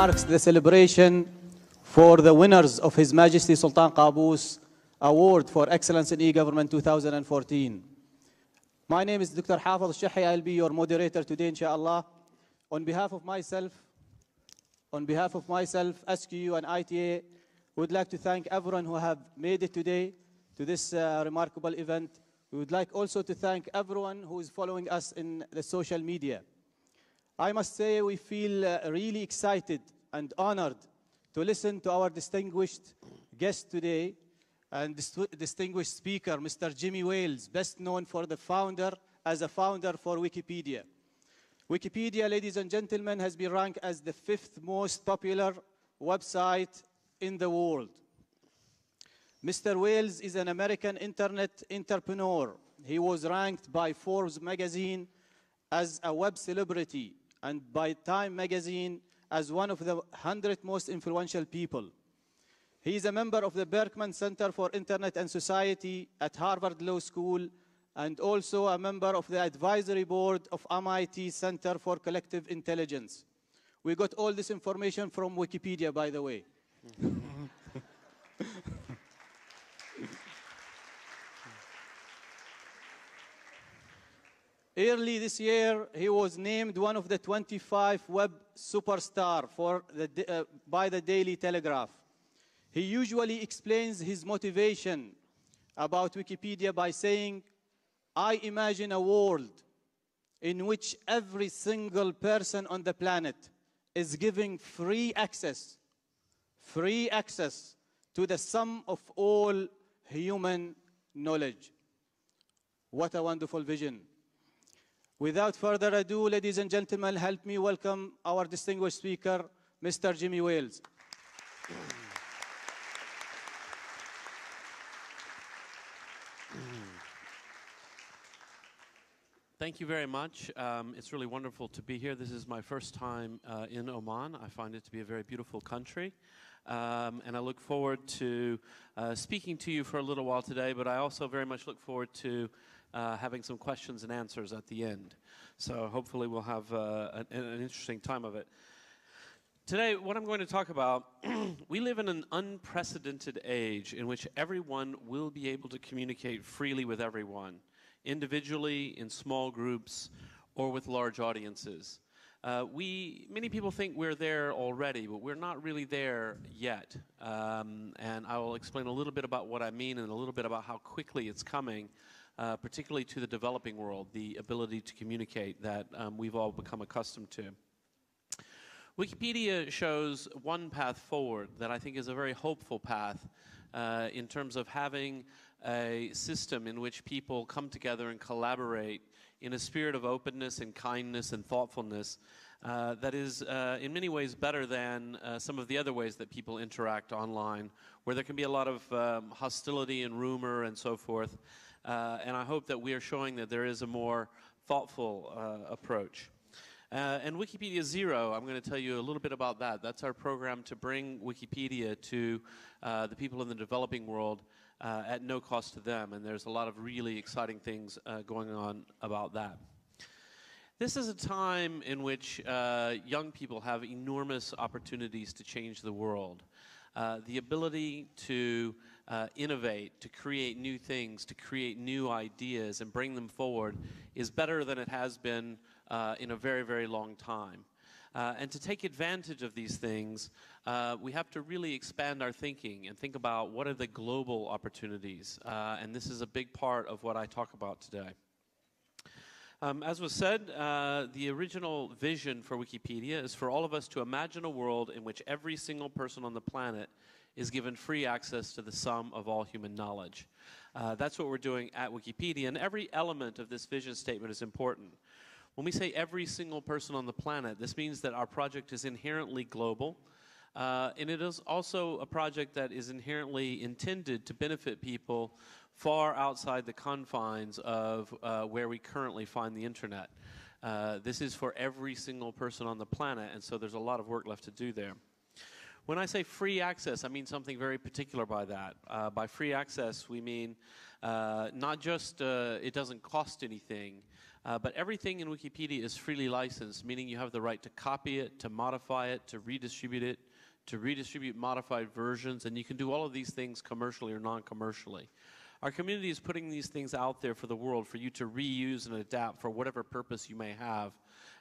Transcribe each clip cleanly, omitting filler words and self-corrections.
marks the celebration for the winners of His Majesty Sultan Qابوس Award for Excellence in E-Government 2014. My name is Dr. Hafedh AlShihi. I'll be your moderator today, inshallah. On behalf of myself, SQU and ITA, would like to thank everyone who have made it today to this remarkable event. We would like also to thank everyone who is following us in the social media. I must say we feel really excited and honored to listen to our distinguished guest today and distinguished speaker, Mr. Jimmy Wales, best known as a founder for Wikipedia. Wikipedia, ladies and gentlemen, has been ranked as the 5th most popular website in the world. Mr. Wales is an American internet entrepreneur. He was ranked by Forbes magazine as a web celebrity and by Time magazine as one of the 100 most influential people. He is a member of the Berkman Center for Internet and Society at Harvard Law School and also a member of the advisory board of MIT Center for Collective Intelligence. We got all this information from Wikipedia, by the way. Early this year, he was named one of the 25 web superstars by the Daily Telegraph. He usually explains his motivation about Wikipedia by saying, "I imagine a world in which every single person on the planet is given free access to the sum of all human knowledge." What a wonderful vision. Without further ado, ladies and gentlemen, help me welcome our distinguished speaker, Mr. Jimmy Wales. Thank you very much. It's really wonderful to be here. This is my first time in Oman. I find it to be a very beautiful country. And I look forward to speaking to you for a little while today, but I also very much look forward to having some questions and answers at the end. So hopefully we'll have an interesting time of it. Today, what I'm going to talk about, we live in an unprecedented age in which everyone will be able to communicate freely with everyone, individually, in small groups, or with large audiences. Many people think we're there already, but we're not really there yet. And I will explain a little bit about what I mean and a little bit about how quickly it's coming, particularly to the developing world, the ability to communicate that we've all become accustomed to. Wikipedia shows one path forward that I think is a very hopeful path in terms of having a system in which people come together and collaborate in a spirit of openness and kindness and thoughtfulness that is in many ways better than some of the other ways that people interact online, where there can be a lot of hostility and rumor and so forth. And I hope that we are showing that there is a more thoughtful approach. And Wikipedia Zero, I'm going to tell you a little bit about that. That's our program to bring Wikipedia to the people in the developing world at no cost to them. And there's a lot of really exciting things going on about that. This is a time in which young people have enormous opportunities to change the world. The ability to innovate, to create new things, to create new ideas and bring them forward is better than it has been in a very, very long time. And to take advantage of these things, we have to really expand our thinking and think about what are the global opportunities. And this is a big part of what I talk about today. As was said, the original vision for Wikipedia is for all of us to imagine a world in which every single person on the planet is given free access to the sum of all human knowledge. That's what we're doing at Wikipedia, and every element of this vision statement is important. When we say every single person on the planet, this means that our project is inherently global, and it is also a project that is inherently intended to benefit people far outside the confines of where we currently find the internet. This is for every single person on the planet, and so there's a lot of work left to do there. When I say free access, I mean something very particular by that. By free access, we mean not just it doesn't cost anything, but everything in Wikipedia is freely licensed, meaning you have the right to copy it, to modify it, to redistribute it, to redistribute modified versions, and you can do all of these things commercially or non-commercially. Our community is putting these things out there for the world for you to reuse and adapt for whatever purpose you may have.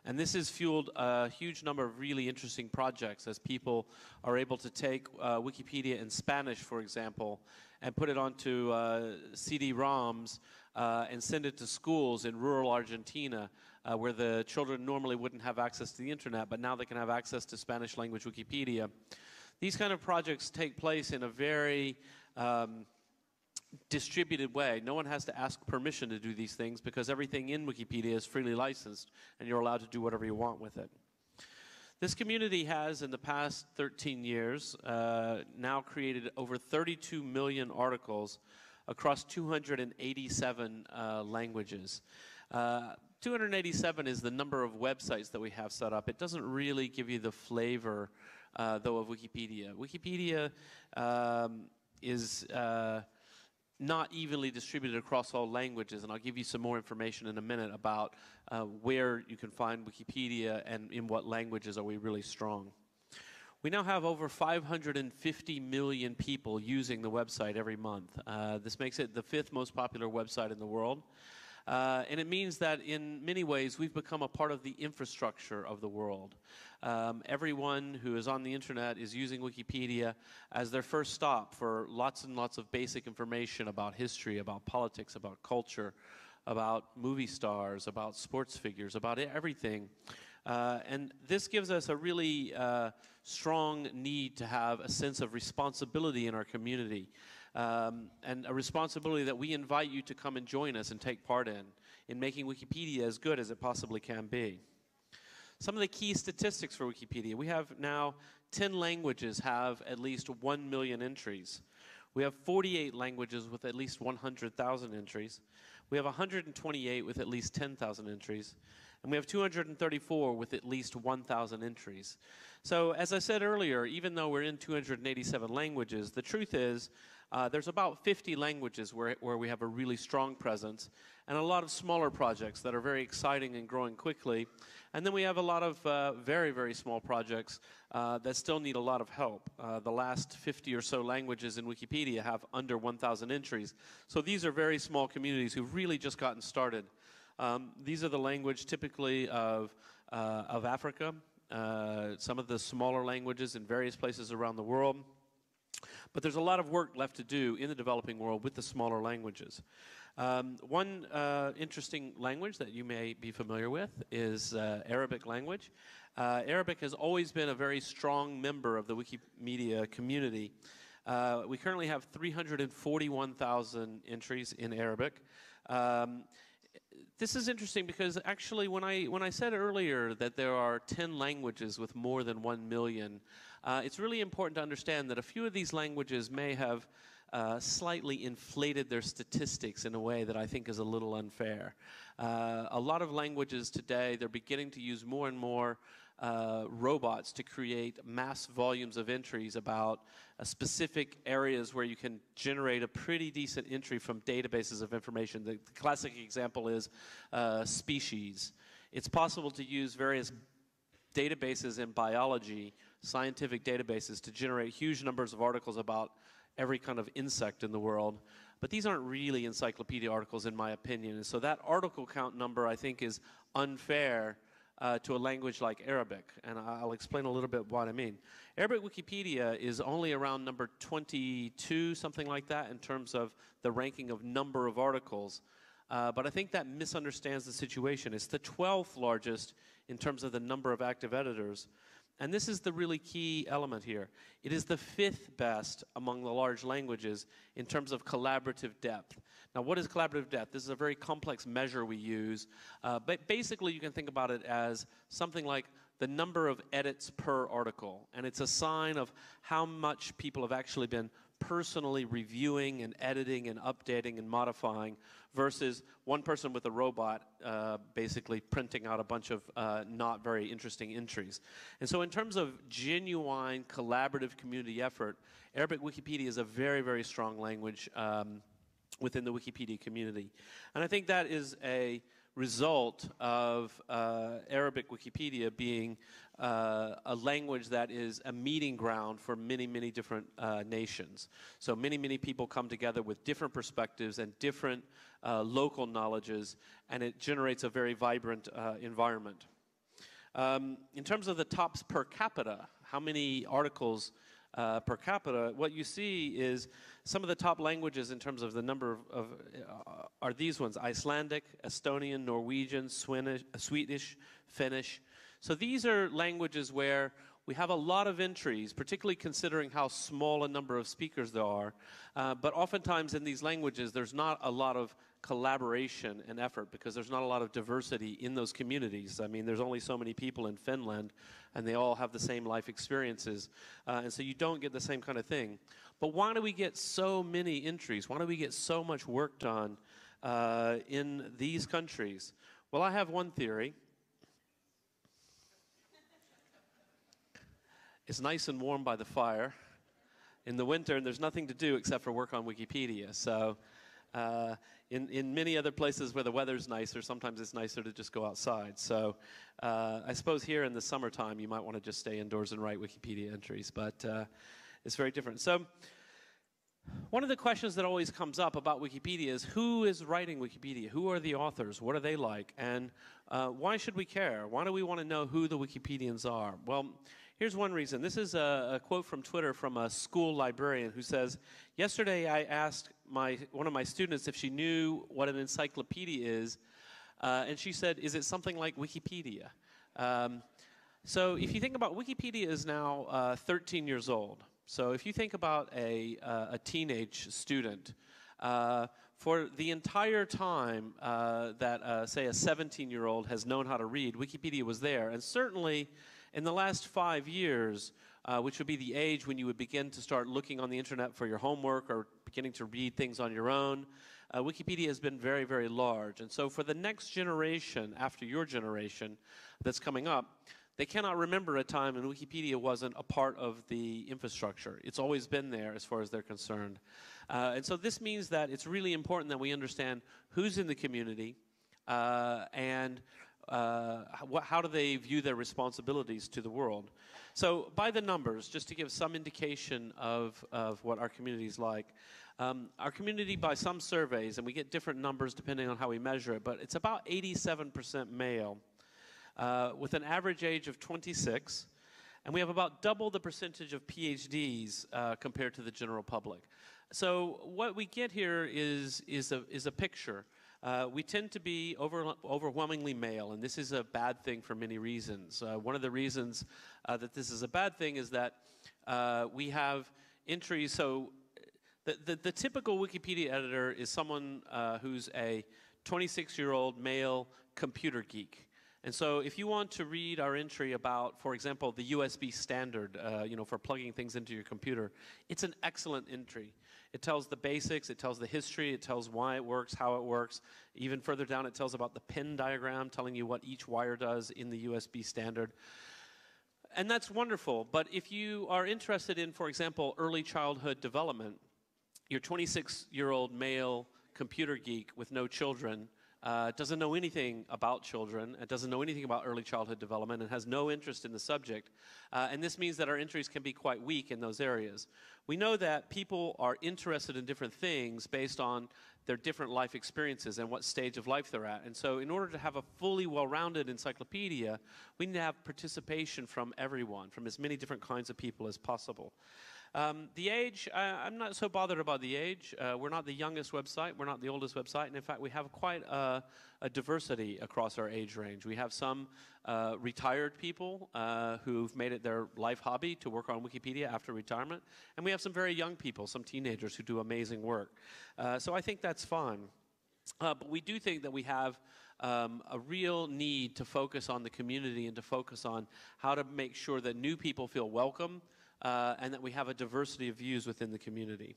And this has fueled a huge number of really interesting projects as people are able to take Wikipedia in Spanish, for example, and put it onto CD-ROMs and send it to schools in rural Argentina where the children normally wouldn't have access to the internet, but now they can have access to Spanish language Wikipedia. These kind of projects take place in a very distributed way. No one has to ask permission to do these things because everything in Wikipedia is freely licensed and you're allowed to do whatever you want with it. This community has, in the past 13 years, now created over 32 million articles across 287 languages. 287 is the number of websites that we have set up. It doesn't really give you the flavor, though, of Wikipedia. Wikipedia is not evenly distributed across all languages, and I'll give you some more information in a minute about where you can find Wikipedia and in what languages are we really strong. We now have over 550 million people using the website every month. This makes it the 5th most popular website in the world. And it means that in many ways we've become a part of the infrastructure of the world. Everyone who is on the internet is using Wikipedia as their first stop for lots and lots of basic information about history, about politics, about culture, about movie stars, about sports figures, about everything. And this gives us a really strong need to have a sense of responsibility in our community. And a responsibility that we invite you to come and join us and take part in making Wikipedia as good as it possibly can be. Some of the key statistics for Wikipedia. We have now 10 languages have at least 1 million entries. We have 48 languages with at least 100,000 entries. We have 128 with at least 10,000 entries. And we have 234 with at least 1,000 entries. So as I said earlier, even though we're in 287 languages, the truth is there's about 50 languages where we have a really strong presence, and a lot of smaller projects that are very exciting and growing quickly. And then we have a lot of very, very small projects that still need a lot of help. The last 50 or so languages in Wikipedia have under 1,000 entries. So these are very small communities who've really just gotten started. These are the language typically of Africa, some of the smaller languages in various places around the world. But there's a lot of work left to do in the developing world with the smaller languages. One interesting language that you may be familiar with is Arabic language. Arabic has always been a very strong member of the Wikimedia community. We currently have 341,000 entries in Arabic. This is interesting because actually when I said earlier that there are 10 languages with more than 1 million, it's really important to understand that a few of these languages may have slightly inflated their statistics in a way that I think is a little unfair. A lot of languages today, they're beginning to use more and more robots to create mass volumes of entries about specific areas where you can generate a pretty decent entry from databases of information. The classic example is species. It's possible to use various databases in biology, scientific databases, to generate huge numbers of articles about every kind of insect in the world. But these aren't really encyclopedia articles in my opinion. And so that article count number I think is unfair to a language like Arabic, and I'll explain a little bit what I mean. Arabic Wikipedia is only around number 22, something like that, in terms of the ranking of number of articles. But I think that misunderstands the situation. It's the 12th largest in terms of the number of active editors. And this is the really key element here. It is the 5th best among the large languages in terms of collaborative depth. Now, what is collaborative depth? This is a very complex measure we use. But basically, you can think about it as something like the number of edits per article. And it's a sign of how much people have actually been personally reviewing and editing and updating and modifying versus one person with a robot basically printing out a bunch of not very interesting entries. And so in terms of genuine collaborative community effort, Arabic Wikipedia is a very, very strong language within the Wikipedia community. And I think that is a result of Arabic Wikipedia being a language that is a meeting ground for many, many different nations. So many, many people come together with different perspectives and different local knowledges, and it generates a very vibrant environment. In terms of the tops per capita, how many articles per capita, what you see is some of the top languages in terms of the number of are these ones: Icelandic, Estonian, Norwegian, Swedish, Finnish. So these are languages where we have a lot of entries, particularly considering how small a number of speakers there are. But oftentimes in these languages, there's not a lot of collaboration and effort because there's not a lot of diversity in those communities. I mean, there's only so many people in Finland, and they all have the same life experiences. And so you don't get the same kind of thing. But why do we get so many entries? Why do we get so much work done in these countries? Well, I have one theory. It's nice and warm by the fire in the winter, and there's nothing to do except for work on Wikipedia. So in many other places where the weather's nicer, sometimes it's nicer to just go outside. So I suppose here in the summertime, you might want to just stay indoors and write Wikipedia entries, but it's very different. So one of the questions that always comes up about Wikipedia is who is writing Wikipedia? Who are the authors? What are they like? And why should we care? Why do we want to know who the Wikipedians are? Well, here's one reason. This is a quote from Twitter from a school librarian who says, "Yesterday I asked one of my students if she knew what an encyclopedia is, and she said, is it something like Wikipedia?" So if you think about Wikipedia is now 13 years old. So if you think about a teenage student, for the entire time that, say, a 17-year-old has known how to read, Wikipedia was there. And certainly in the last 5 years, which would be the age when you would begin to start looking on the internet for your homework or beginning to read things on your own, Wikipedia has been very, very large. And so for the next generation, after your generation that's coming up, they cannot remember a time when Wikipedia wasn't a part of the infrastructure. It's always been there as far as they're concerned. And so this means that it's really important that we understand who's in the community and how do they view their responsibilities to the world. So by the numbers, just to give some indication of what our community is like, our community, by some surveys, and we get different numbers depending on how we measure it, but it's about 87% male, with an average age of 26, and we have about double the percentage of PhDs compared to the general public. So what we get here is a picture. We tend to be overwhelmingly male, and this is a bad thing for many reasons. One of the reasons that this is a bad thing is that we have entries. So the typical Wikipedia editor is someone who's a 26-year-old male computer geek. And so if you want to read our entry about, for example, the USB standard, for plugging things into your computer, it's an excellent entry. It tells the basics, it tells the history, it tells why it works, how it works. Even further down, it tells about the pin diagram, telling you what each wire does in the USB standard. And that's wonderful. But if you are interested in, for example, early childhood development, your 26-year-old male computer geek with no children doesn't know anything about children, and doesn't know anything about early childhood development, and has no interest in the subject. And this means that our entries can be quite weak in those areas. We know that people are interested in different things based on their different life experiences and what stage of life they're at. And so in order to have a fully well-rounded encyclopedia, we need to have participation from everyone, from as many different kinds of people as possible. The age, I'm not so bothered about the age. We're not the youngest website, we're not the oldest website, and in fact we have quite a diversity across our age range. We have some retired people who've made it their life hobby to work on Wikipedia after retirement, and we have some very young people, some teenagers who do amazing work. So I think that's fine. But we do think that we have a real need to focus on the community and to focus on how to make sure that new people feel welcome, and that we have a diversity of views within the community.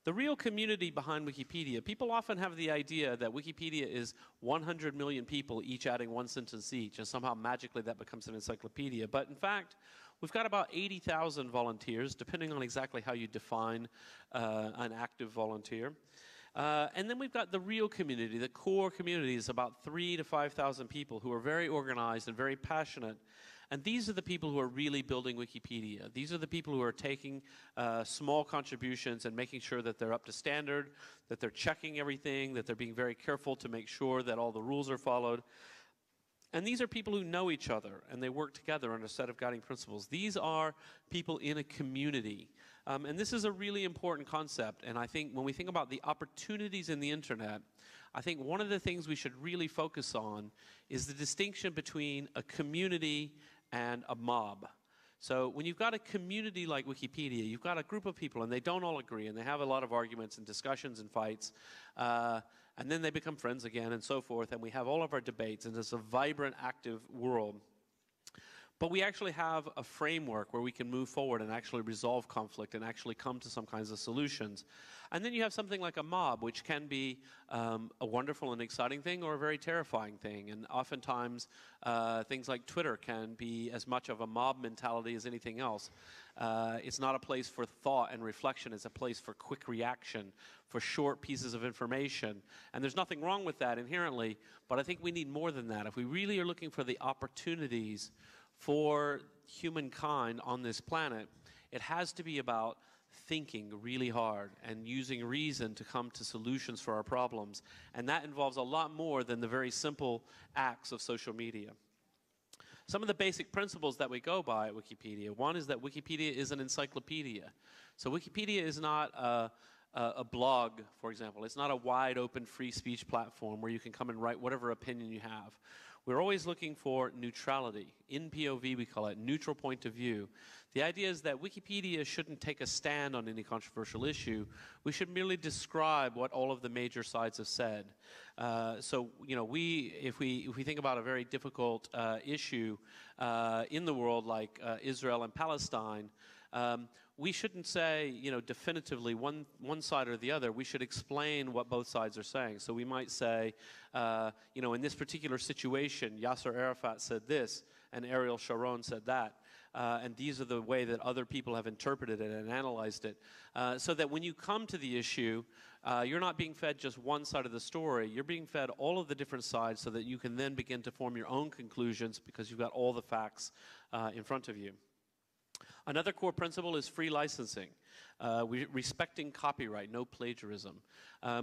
The real community behind Wikipedia, people often have the idea that Wikipedia is 100 million people each adding one sentence each, and somehow magically that becomes an encyclopedia. But in fact, we've got about 80,000 volunteers, depending on exactly how you define an active volunteer. And then we've got the real community. The core community is about 3,000 to 5,000 people who are very organized and very passionate. And these are the people who are really building Wikipedia. These are the people who are taking small contributions and making sure that they're up to standard, that they're checking everything, that they're being very careful to make sure that all the rules are followed. And these are people who know each other, and they work together on a set of guiding principles. These are people in a community. And this is a really important concept. And I think when we think about the opportunities in the internet, I think one of the things we should really focus on is the distinction between a community and a mob. So when you've got a community like Wikipedia, you've got a group of people and they don't all agree and they have a lot of arguments and discussions and fights, and then they become friends again and so forth, and we have all of our debates, and it's a vibrant, active world. But we actually have a framework where we can move forward and actually resolve conflict and actually come to some kinds of solutions. And then you have something like a mob, which can be a wonderful and exciting thing or a very terrifying thing. And oftentimes, things like Twitter can be as much of a mob mentality as anything else. It's not a place for thought and reflection. It's a place for quick reaction, for short pieces of information. And there's nothing wrong with that inherently, but I think we need more than that. If we really are looking for the opportunities for humankind on this planet, it has to be about thinking really hard and using reason to come to solutions for our problems. And that involves a lot more than the very simple acts of social media. Some of the basic principles that we go by at Wikipedia. One is that Wikipedia is an encyclopedia. So Wikipedia is not a blog, for example. It's not a wide open free speech platform where you can come and write whatever opinion you have. We're always looking for neutrality. In POV, we call it neutral point of view. The idea is that Wikipedia shouldn't take a stand on any controversial issue. We should merely describe what all of the major sides have said. So, you know, if we think about a very difficult issue in the world, like Israel and Palestine, we shouldn't say, you know, definitively one side or the other. We should explain what both sides are saying. So we might say, you know, in this particular situation, Yasser Arafat said this, and Ariel Sharon said that. And these are the way that other people have interpreted it and analyzed it. So that when you come to the issue, you're not being fed just one side of the story. You're being fed all of the different sides so that you can then begin to form your own conclusions because you've got all the facts in front of you. Another core principle is free licensing, respecting copyright, no plagiarism.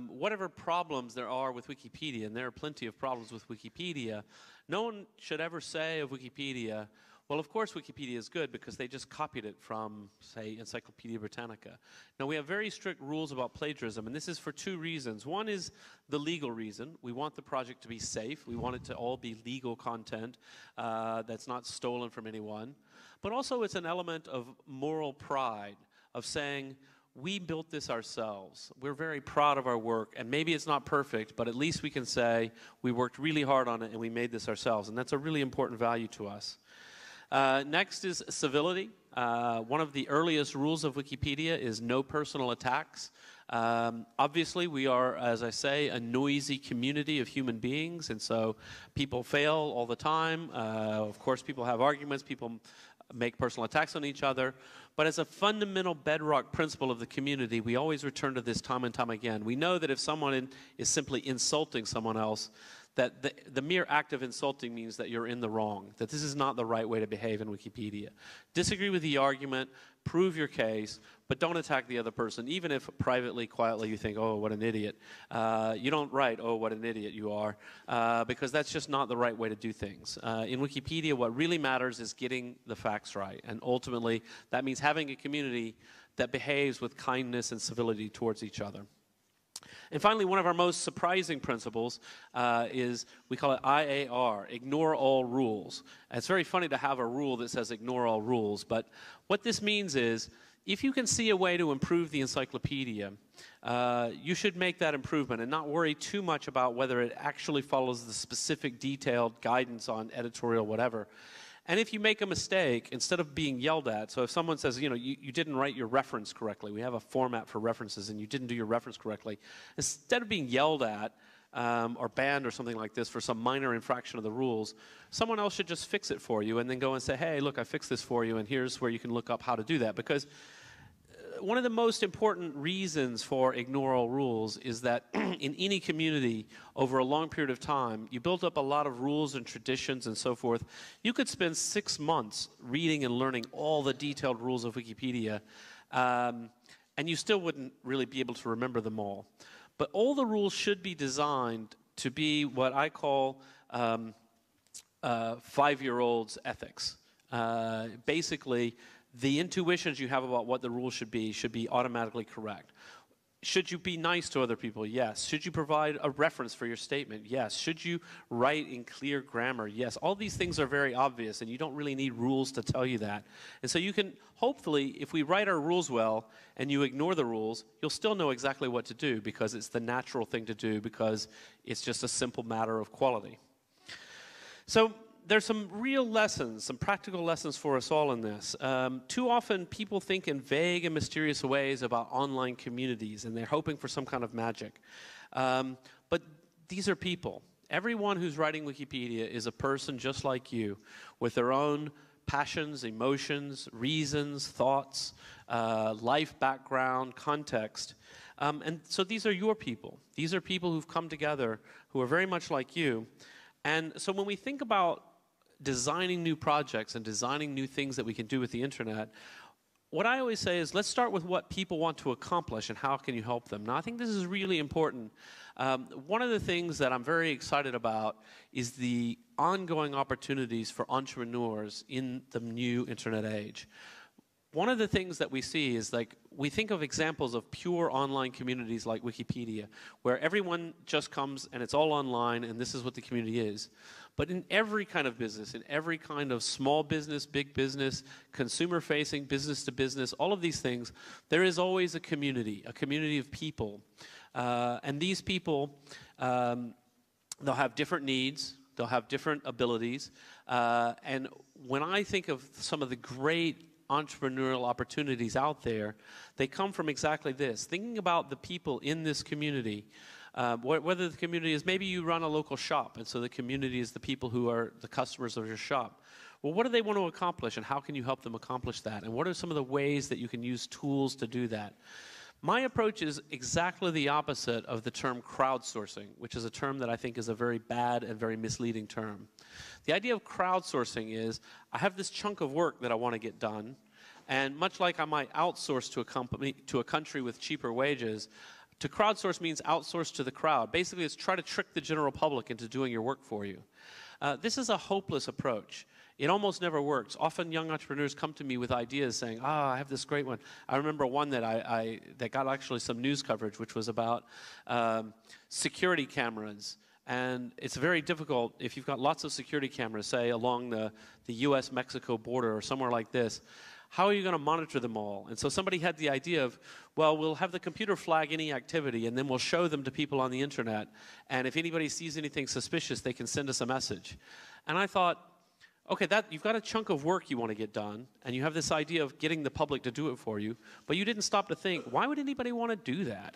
Whatever problems there are with Wikipedia, and there are plenty of problems with Wikipedia, no one should ever say of Wikipedia, well, of course Wikipedia is good because they just copied it from, say, Encyclopedia Britannica. Now, we have very strict rules about plagiarism, and this is for two reasons. One is the legal reason. We want the project to be safe. We want it to all be legal content that's not stolen from anyone. But also it's an element of moral pride, of saying, we built this ourselves. We're very proud of our work, and maybe it's not perfect, but at least we can say we worked really hard on it and we made this ourselves, and that's a really important value to us. Next is civility. One of the earliest rules of Wikipedia is no personal attacks. Obviously, we are, as I say, a noisy community of human beings, and so people fail all the time. Of course, people have arguments, people make personal attacks on each other. But as a fundamental bedrock principle of the community, we always return to this time and time again. We know that if someone is simply insulting someone else, that the mere act of insulting means that you're in the wrong, that this is not the right way to behave in Wikipedia. Disagree with the argument, prove your case, but don't attack the other person, even if privately, quietly you think, oh, what an idiot. You don't write, oh, what an idiot you are, because that's just not the right way to do things. In Wikipedia, what really matters is getting the facts right, and ultimately that means having a community that behaves with kindness and civility towards each other. And finally, one of our most surprising principles is, we call it IAR, ignore all rules. And it's very funny to have a rule that says ignore all rules, but what this means is, if you can see a way to improve the encyclopedia, you should make that improvement and not worry too much about whether it actually follows the specific detailed guidance on editorial whatever. And if you make a mistake, instead of being yelled at, so if someone says, you know, you didn't write your reference correctly, we have a format for references and you didn't do your reference correctly, instead of being yelled at or banned or something like this for some minor infraction of the rules, someone else should just fix it for you and then go and say, hey, look, I fixed this for you and here's where you can look up how to do that. Because one of the most important reasons for ignore all rules is that in any community over a long period of time, you build up a lot of rules and traditions and so forth. You could spend 6 months reading and learning all the detailed rules of Wikipedia, and you still wouldn't really be able to remember them all. But all the rules should be designed to be what I call 5-year-olds ethics. Basically, the intuitions you have about what the rules should be automatically correct. Should you be nice to other people? Yes. Should you provide a reference for your statement? Yes. Should you write in clear grammar? Yes. All these things are very obvious, and you don't really need rules to tell you that. And so you can, hopefully, if we write our rules well and you ignore the rules, you'll still know exactly what to do because it's the natural thing to do because it's just a simple matter of quality. So there's some real lessons, some practical lessons for us all in this. Too often people think in vague and mysterious ways about online communities and they're hoping for some kind of magic. But these are people. Everyone who's writing Wikipedia is a person just like you with their own passions, emotions, reasons, thoughts, life background, context. And so these are your people. These are people who've come together who are very much like you. And so when we think about designing new projects and designing new things that we can do with the internet, what I always say is let's start with what people want to accomplish and how can you help them. Now I think this is really important. One of the things that I'm very excited about is the ongoing opportunities for entrepreneurs in the new internet age. One of the things that we see is, like, we think of examples of pure online communities like Wikipedia, where everyone just comes and it's all online and this is what the community is. But in every kind of business, in every kind of small business, big business, consumer-facing, business-to-business, all of these things, there is always a community of people. And these people, they'll have different needs, they'll have different abilities. And when I think of some of the great entrepreneurial opportunities out there, they come from exactly this. Thinking about the people in this community, whether the community is, maybe you run a local shop, and so the community is the people who are the customers of your shop. Well, what do they want to accomplish, and how can you help them accomplish that? And what are some of the ways that you can use tools to do that? My approach is exactly the opposite of the term crowdsourcing, which is a term that I think is a very bad and very misleading term. The idea of crowdsourcing is, I have this chunk of work that I want to get done, and much like I might outsource to a country with cheaper wages, to crowdsource means outsource to the crowd. Basically, it's try to trick the general public into doing your work for you. This is a hopeless approach. It almost never works. Often young entrepreneurs come to me with ideas saying, I have this great one. I remember one that that got actually some news coverage, which was about security cameras. And it's very difficult if you've got lots of security cameras, say along the US-Mexico border or somewhere like this. How are you going to monitor them all? And so somebody had the idea of, well, we'll have the computer flag any activity, and then we'll show them to people on the internet. And if anybody sees anything suspicious, they can send us a message. And I thought, okay, you've got a chunk of work you want to get done, and you have this idea of getting the public to do it for you, but you didn't stop to think, why would anybody want to do that?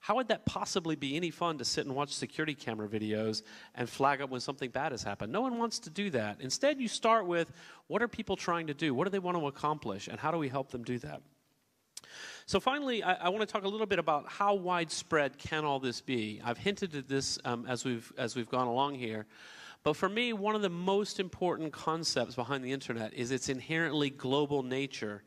How would that possibly be any fun to sit and watch security camera videos and flag up when something bad has happened? No one wants to do that. Instead, you start with, what are people trying to do? What do they want to accomplish? And how do we help them do that? So finally, I want to talk a little bit about how widespread can all this be. I've hinted at this as we've gone along here. But for me, one of the most important concepts behind the internet is its inherently global nature.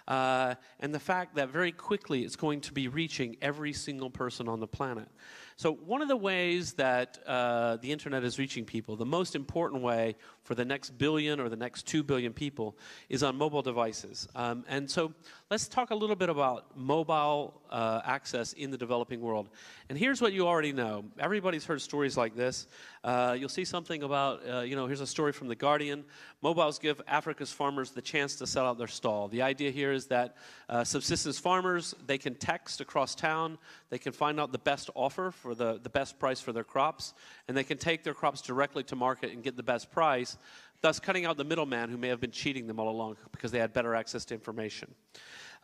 And the fact that very quickly it's going to be reaching every single person on the planet. So one of the ways that the internet is reaching people, the most important way for the next billion or the next 2 billion people, is on mobile devices. And so let's talk a little bit about mobile access in the developing world. And here's what you already know. Everybody's heard stories like this. You'll see something about, here's a story from The Guardian. Mobiles give Africa's farmers the chance to sell out their stall. The idea here is that subsistence farmers, they can text across town, they can find out the best offer for the best price for their crops, and they can take their crops directly to market and get the best price. thus cutting out the middleman who may have been cheating them all along because they had better access to information.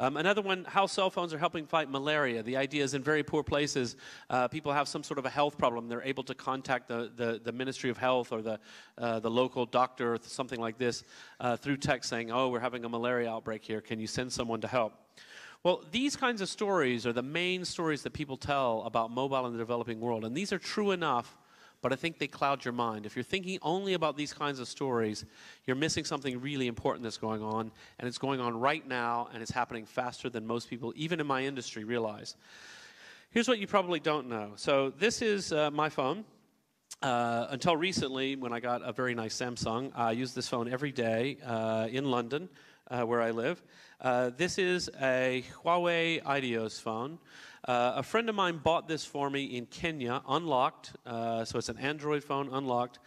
Another one, how cell phones are helping fight malaria. The idea is in very poor places, people have some sort of a health problem. They're able to contact the Ministry of Health or the local doctor or something like this through text saying, oh, we're having a malaria outbreak here. Can you send someone to help? Well, these kinds of stories are the main stories that people tell about mobile in the developing world. And these are true enough, but I think they cloud your mind. If you're thinking only about these kinds of stories, you're missing something really important that's going on, and it's going on right now, and it's happening faster than most people, even in my industry, realize. Here's what you probably don't know. So this is my phone. Until recently, when I got a very nice Samsung, I use this phone every day in London, where I live. This is a Huawei Ideos phone. A friend of mine bought this for me in Kenya, unlocked, so it's an Android phone, unlocked.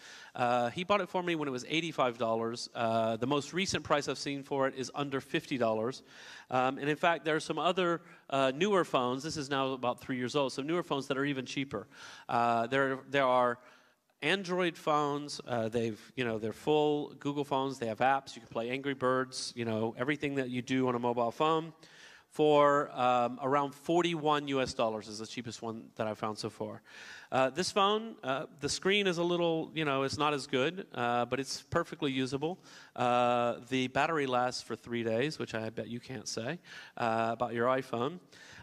He bought it for me when it was $85. The most recent price I've seen for it is under $50. And in fact, there are some other newer phones. This is now about 3 years old, so newer phones that are even cheaper. There are Android phones, they're full Google phones, they have apps, you can play Angry Birds, everything that you do on a mobile phone for around $41 US is the cheapest one that I've found so far. This phone, the screen is a little, it's not as good, but it's perfectly usable. The battery lasts for 3 days, which I bet you can't say about your iPhone.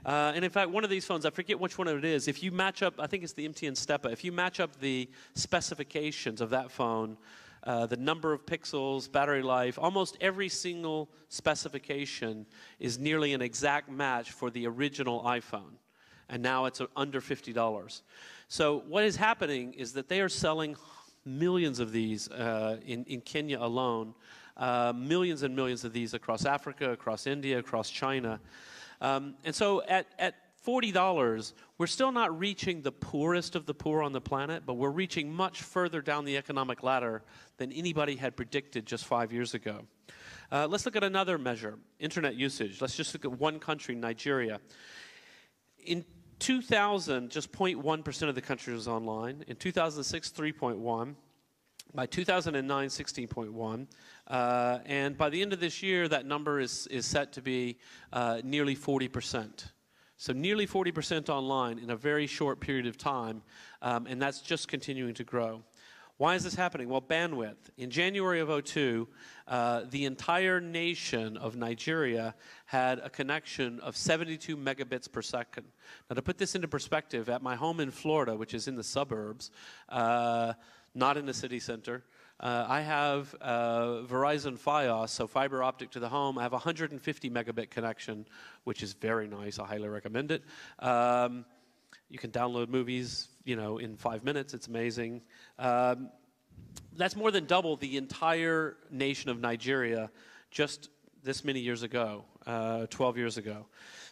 And in fact, one of these phones, I forget which one it is, if you match up, I think it's the MTN Stepa, if you match up the specifications of that phone, the number of pixels, battery life, almost every single specification is nearly an exact match for the original iPhone. And now it's under $50. So what is happening is that they are selling millions of these in Kenya alone, millions and millions of these across Africa, across India, across China. And so at $40, we're still not reaching the poorest of the poor on the planet, but we're reaching much further down the economic ladder than anybody had predicted just 5 years ago. Let's look at another measure, internet usage. Let's just look at one country, Nigeria. In 2000, just 0.1% of the country was online. In 2006, 3.1. By 2009, 16.1. And by the end of this year, that number is set to be nearly 40%. So nearly 40% online in a very short period of time, and that's just continuing to grow. Why is this happening? Well, bandwidth. In January of 2002, the entire nation of Nigeria had a connection of 72 megabits per second. Now, to put this into perspective, at my home in Florida, which is in the suburbs, not in the city center, I have Verizon Fios, so fiber optic to the home. I have a 150 megabit connection, which is very nice. I highly recommend it. You can download movies, in 5 minutes. It's amazing. That's more than double the entire nation of Nigeria just this many years ago, 12 years ago.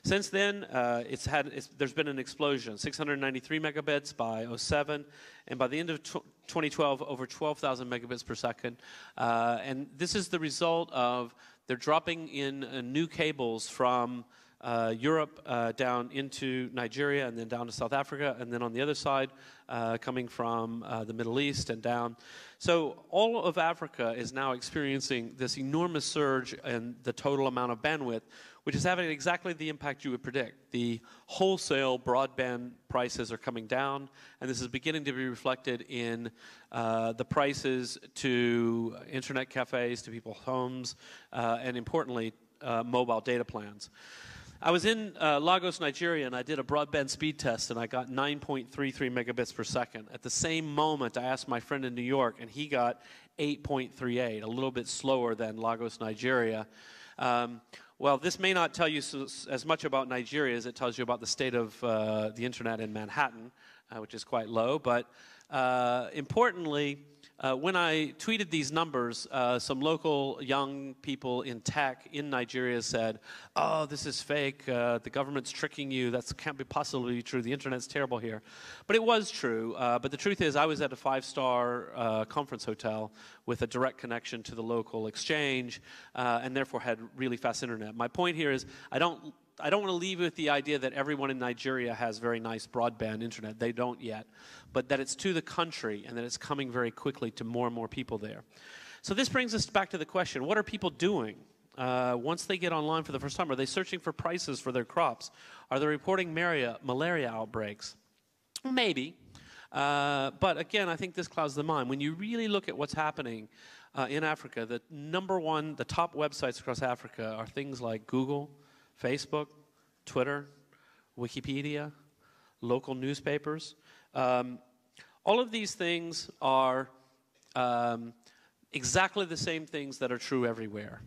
Since then, there's been an explosion, 693 megabits by 2007, and by the end of 2012, over 12,000 megabits per second. And this is the result of they're dropping in new cables from Europe down into Nigeria and then down to South Africa, and then on the other side coming from the Middle East and down. So all of Africa is now experiencing this enormous surge in the total amount of bandwidth, which is having exactly the impact you would predict. The wholesale broadband prices are coming down, and this is beginning to be reflected in the prices to internet cafes, to people's homes, and importantly, mobile data plans. I was in Lagos, Nigeria, and I did a broadband speed test, and I got 9.33 megabits per second. At the same moment, I asked my friend in New York, and he got 8.38, a little bit slower than Lagos, Nigeria. Well, this may not tell you as much about Nigeria as it tells you about the state of the internet in Manhattan, which is quite low. But importantly, when I tweeted these numbers, some local young people in tech in Nigeria said, oh, this is fake, the government's tricking you, that can't be possibly true, the internet's terrible here. But it was true, but the truth is I was at a 5-star conference hotel with a direct connection to the local exchange, and therefore had really fast internet. My point here is I don't want to leave with the idea that everyone in Nigeria has very nice broadband internet. They don't yet. But that it's to the country and that it's coming very quickly to more and more people there. So this brings us back to the question, what are people doing? Once they get online for the first time, are they searching for prices for their crops? Are they reporting malaria outbreaks? Maybe. But again, I think this clouds the mind. When you really look at what's happening in Africa, the top websites across Africa are things like Google, Facebook, Twitter, Wikipedia, local newspapers. All of these things are exactly the same things that are true everywhere.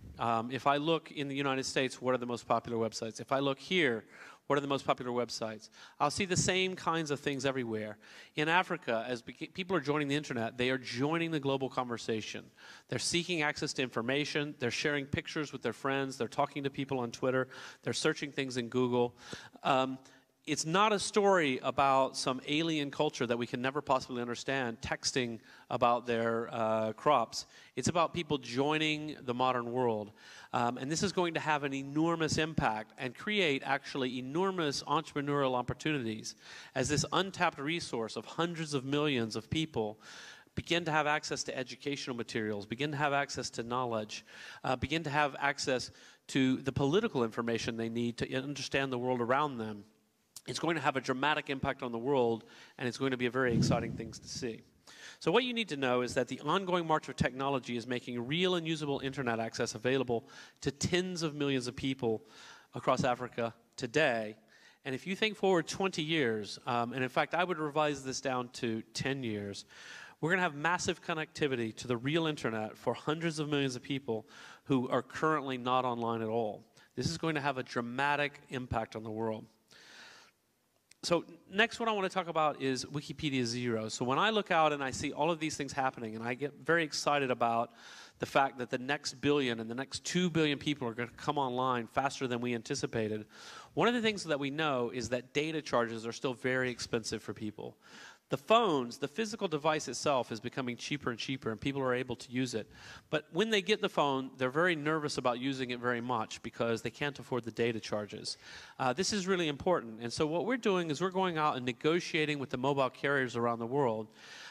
If I look in the United States, what are the most popular websites? If I look here, what are the most popular websites? I'll see the same kinds of things everywhere. In Africa, as people are joining the internet, they are joining the global conversation. They're seeking access to information. They're sharing pictures with their friends. They're talking to people on Twitter. They're searching things in Google. It's not a story about some alien culture that we can never possibly understand texting about their crops. It's about people joining the modern world. And this is going to have an enormous impact and create actually enormous entrepreneurial opportunities as this untapped resource of hundreds of millions of people begin to have access to educational materials, begin to have access to knowledge, begin to have access to the political information they need to understand the world around them. It's going to have a dramatic impact on the world, and it's going to be a very exciting thing to see. So what you need to know is that the ongoing march of technology is making real and usable internet access available to tens of millions of people across Africa today. And if you think forward 20 years, and in fact I would revise this down to 10 years, we're going to have massive connectivity to the real internet for hundreds of millions of people who are currently not online at all. This is going to have a dramatic impact on the world. So next what I want to talk about is Wikipedia Zero. So when I look out and I see all of these things happening, and I get very excited about the fact that the next billion and the next 2 billion people are going to come online faster than we anticipated, one of the things that we know is that data charges are still very expensive for people. The phones, the physical device itself is becoming cheaper and cheaper, and people are able to use it. But when they get the phone, they're very nervous about using it very much because they can't afford the data charges. This is really important. And so what we're doing is we're going out and negotiating with the mobile carriers around the world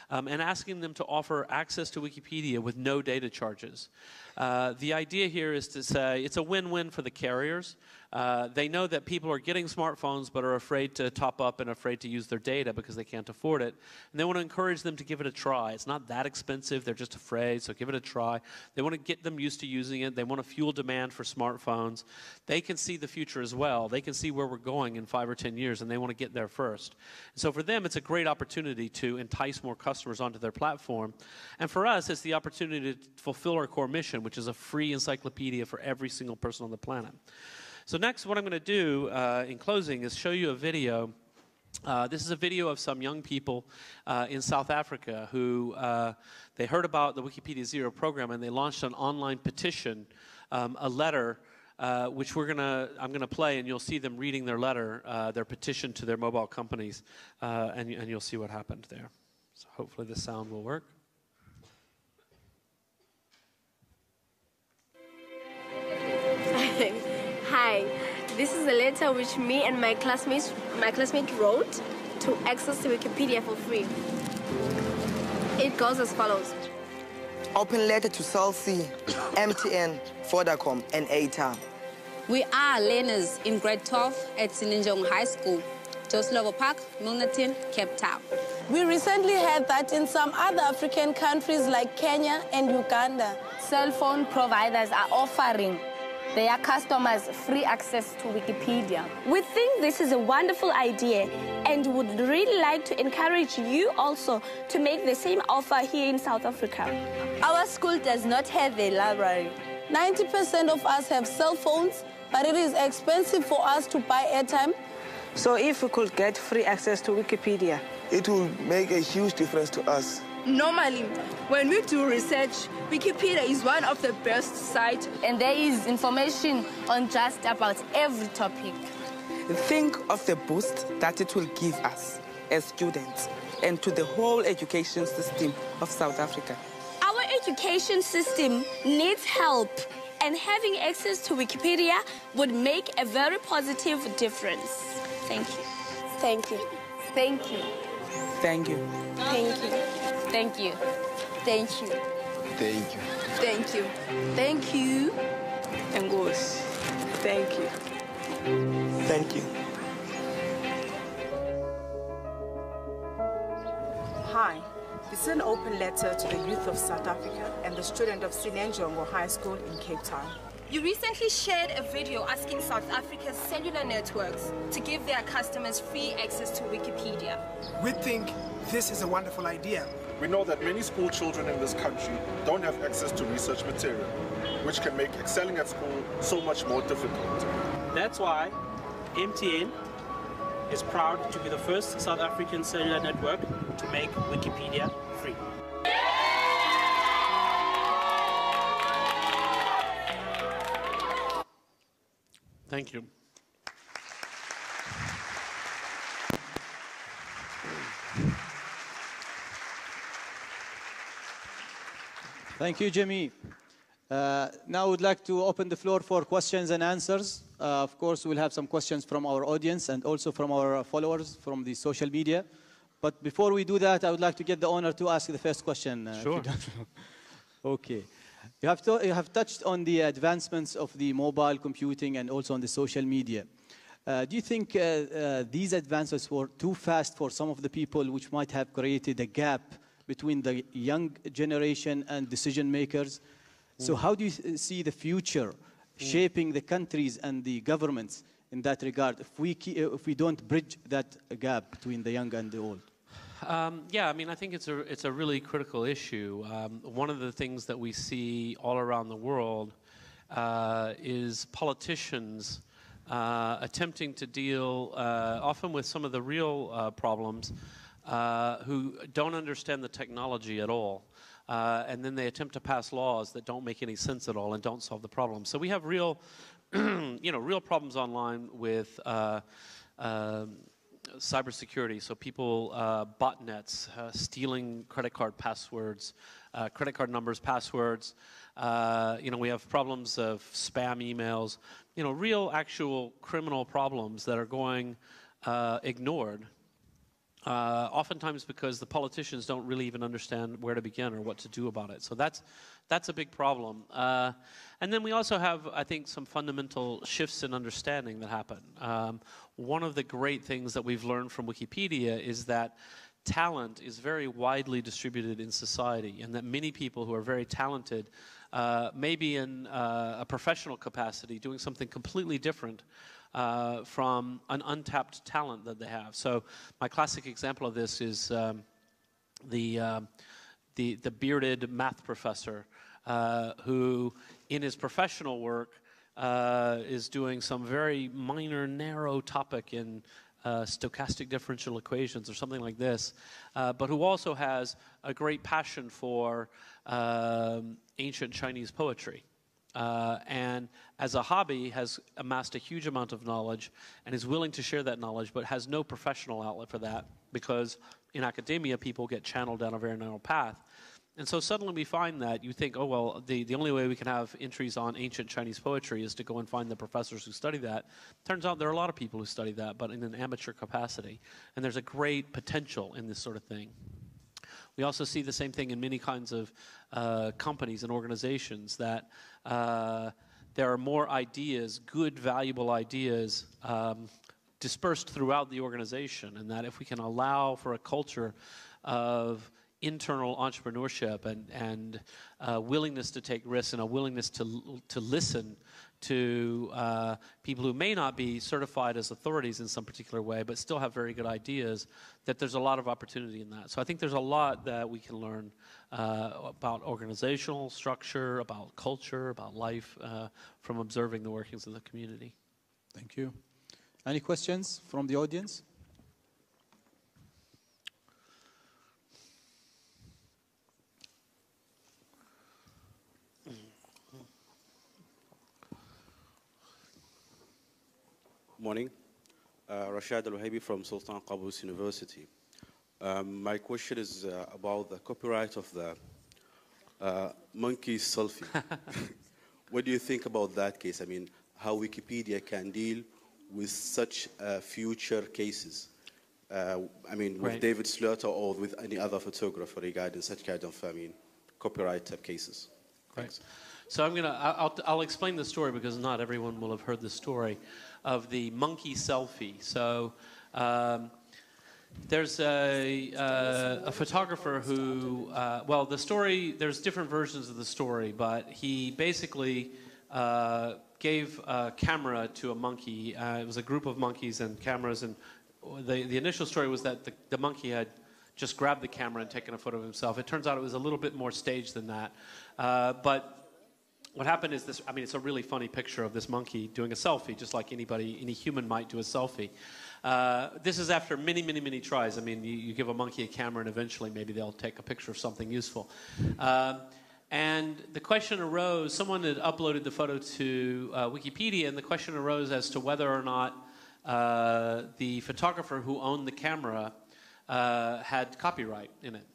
and asking them to offer access to Wikipedia with no data charges. The idea here is to say it's a win-win for the carriers. They know that people are getting smartphones but are afraid to top up and afraid to use their data because they can't afford it. And they want to encourage them to give it a try. It's not that expensive. They're just afraid, so give it a try. They want to get them used to using it. They want to fuel demand for smartphones. They can see the future as well. They can see where we're going in 5 or 10 years, and they want to get there first. And so for them, it's a great opportunity to entice more customers onto their platform. And for us, it's the opportunity to fulfill our core mission, which is a free encyclopedia for every single person on the planet. So next, what I'm going to do in closing is show you a video. This is a video of some young people in South Africa who they heard about the Wikipedia Zero program, and they launched an online petition, a letter, which I'm going to play, and you'll see them reading their letter, their petition to their mobile companies, and you'll see what happened there. So hopefully the sound will work. Hi, this is a letter which me and my classmate wrote to access to Wikipedia for free. It goes as follows. Open letter to CellC, MTN, Vodacom, and ATA. We are learners in grade 12 at Silinjong High School, Joslovo Park, Milnerton, Cape Town. We recently heard that in some other African countries like Kenya and Uganda, Cell phone providers are offering their customers free access to Wikipedia. We think this is a wonderful idea and would really like to encourage you also to make the same offer here in South Africa. Our school does not have a library. 90% of us have cell phones, but it is expensive for us to buy airtime. So if we could get free access to Wikipedia, it will make a huge difference to us. Normally, when we do research, Wikipedia is one of the best sites. And there is information on just about every topic. Think of the boost that it will give us as students and to the whole education system of South Africa. Our education system needs help, and having access to Wikipedia would make a very positive difference. Thank you. Thank you. Thank you. Thank you. Thank you. Thank you. Thank you. Thank you. Thank you. Thank you. English. Thank you. Thank you. Hi, this is an open letter to the youth of South Africa and the student of Sinenjongo High School in Cape Town. You recently shared a video asking South Africa's cellular networks to give their customers free access to Wikipedia. We think this is a wonderful idea. We know that many school children in this country don't have access to research material, which can make excelling at school so much more difficult. That's why MTN is proud to be the first South African cellular network to make Wikipedia free. Thank you. Thank you, Jimmy. Now I would like to open the floor for questions and answers. Of course, we'll have some questions from our audience and also from our followers from the social media. But before we do that, I would like to get the honor to ask the first question. Sure. Okay. You have touched on the advancements of the mobile computing and also on the social media. Do you think these advances were too fast for some of the people, which might have created a gap between the young generation and decision makers? So how do you see the future shaping the countries and the governments in that regard if we don't bridge that gap between the young and the old? Yeah, I mean, I think it's a really critical issue. One of the things that we see all around the world is politicians attempting to deal often with some of the real problems who don't understand the technology at all. And then they attempt to pass laws that don't make any sense at all and don't solve the problem. So we have real, real problems online with cybersecurity. So people, botnets, stealing credit card passwords, credit card numbers, passwords. We have problems of spam emails. Real, actual criminal problems that are going ignored. Oftentimes because the politicians don't really even understand where to begin or what to do about it. So that's a big problem. And then we also have, I think, some fundamental shifts in understanding that happen. One of the great things that we've learned from Wikipedia is that talent is very widely distributed in society, and that many people who are very talented maybe in a professional capacity doing something completely different from an untapped talent that they have. So my classic example of this is the bearded math professor who in his professional work is doing some very minor, narrow topic in stochastic differential equations or something like this, but who also has a great passion for ancient Chinese poetry. And as a hobby has amassed a huge amount of knowledge and is willing to share that knowledge, but has no professional outlet for that because in academia people get channeled down a very narrow path. And so suddenly we find that you think, oh, well, the only way we can have entries on ancient Chinese poetry is to go and find the professors who study that. Turns out there are a lot of people who study that, but in an amateur capacity. And there's a great potential in this sort of thing. We also see the same thing in many kinds of companies and organizations that there are more ideas, good, valuable ideas dispersed throughout the organization, and that if we can allow for a culture of internal entrepreneurship and willingness to take risks and a willingness to listen to people who may not be certified as authorities in some particular way, but still have very good ideas, that there's a lot of opportunity in that. So I think there's a lot that we can learn about organizational structure, about culture, about life, from observing the workings of the community. Thank you. Any questions from the audience? Morning. Rashad Al-Wahabi from Sultan Qابوس University. My question is about the copyright of the monkey selfie. What do you think about that case? I mean, how Wikipedia can deal with such future cases? I mean, with David Slaughter or with any other photographer regarding such kind of, copyright type cases. Thanks. So I'll explain the story because not everyone will have heard the story of the monkey selfie. So there's a photographer who, well, the story, there's different versions of the story, but he basically gave a camera to a monkey. It was a group of monkeys and cameras, and the initial story was that the monkey had just grabbed the camera and taken a photo of himself. It turns out it was a little bit more staged than that. But what happened is this, I mean, it's a really funny picture of this monkey doing a selfie, just like any human might do a selfie. This is after many, many, many tries. I mean, you give a monkey a camera and eventually maybe they'll take a picture of something useful. And the question arose, someone had uploaded the photo to Wikipedia, and the question arose as to whether or not the photographer who owned the camera had copyright in it.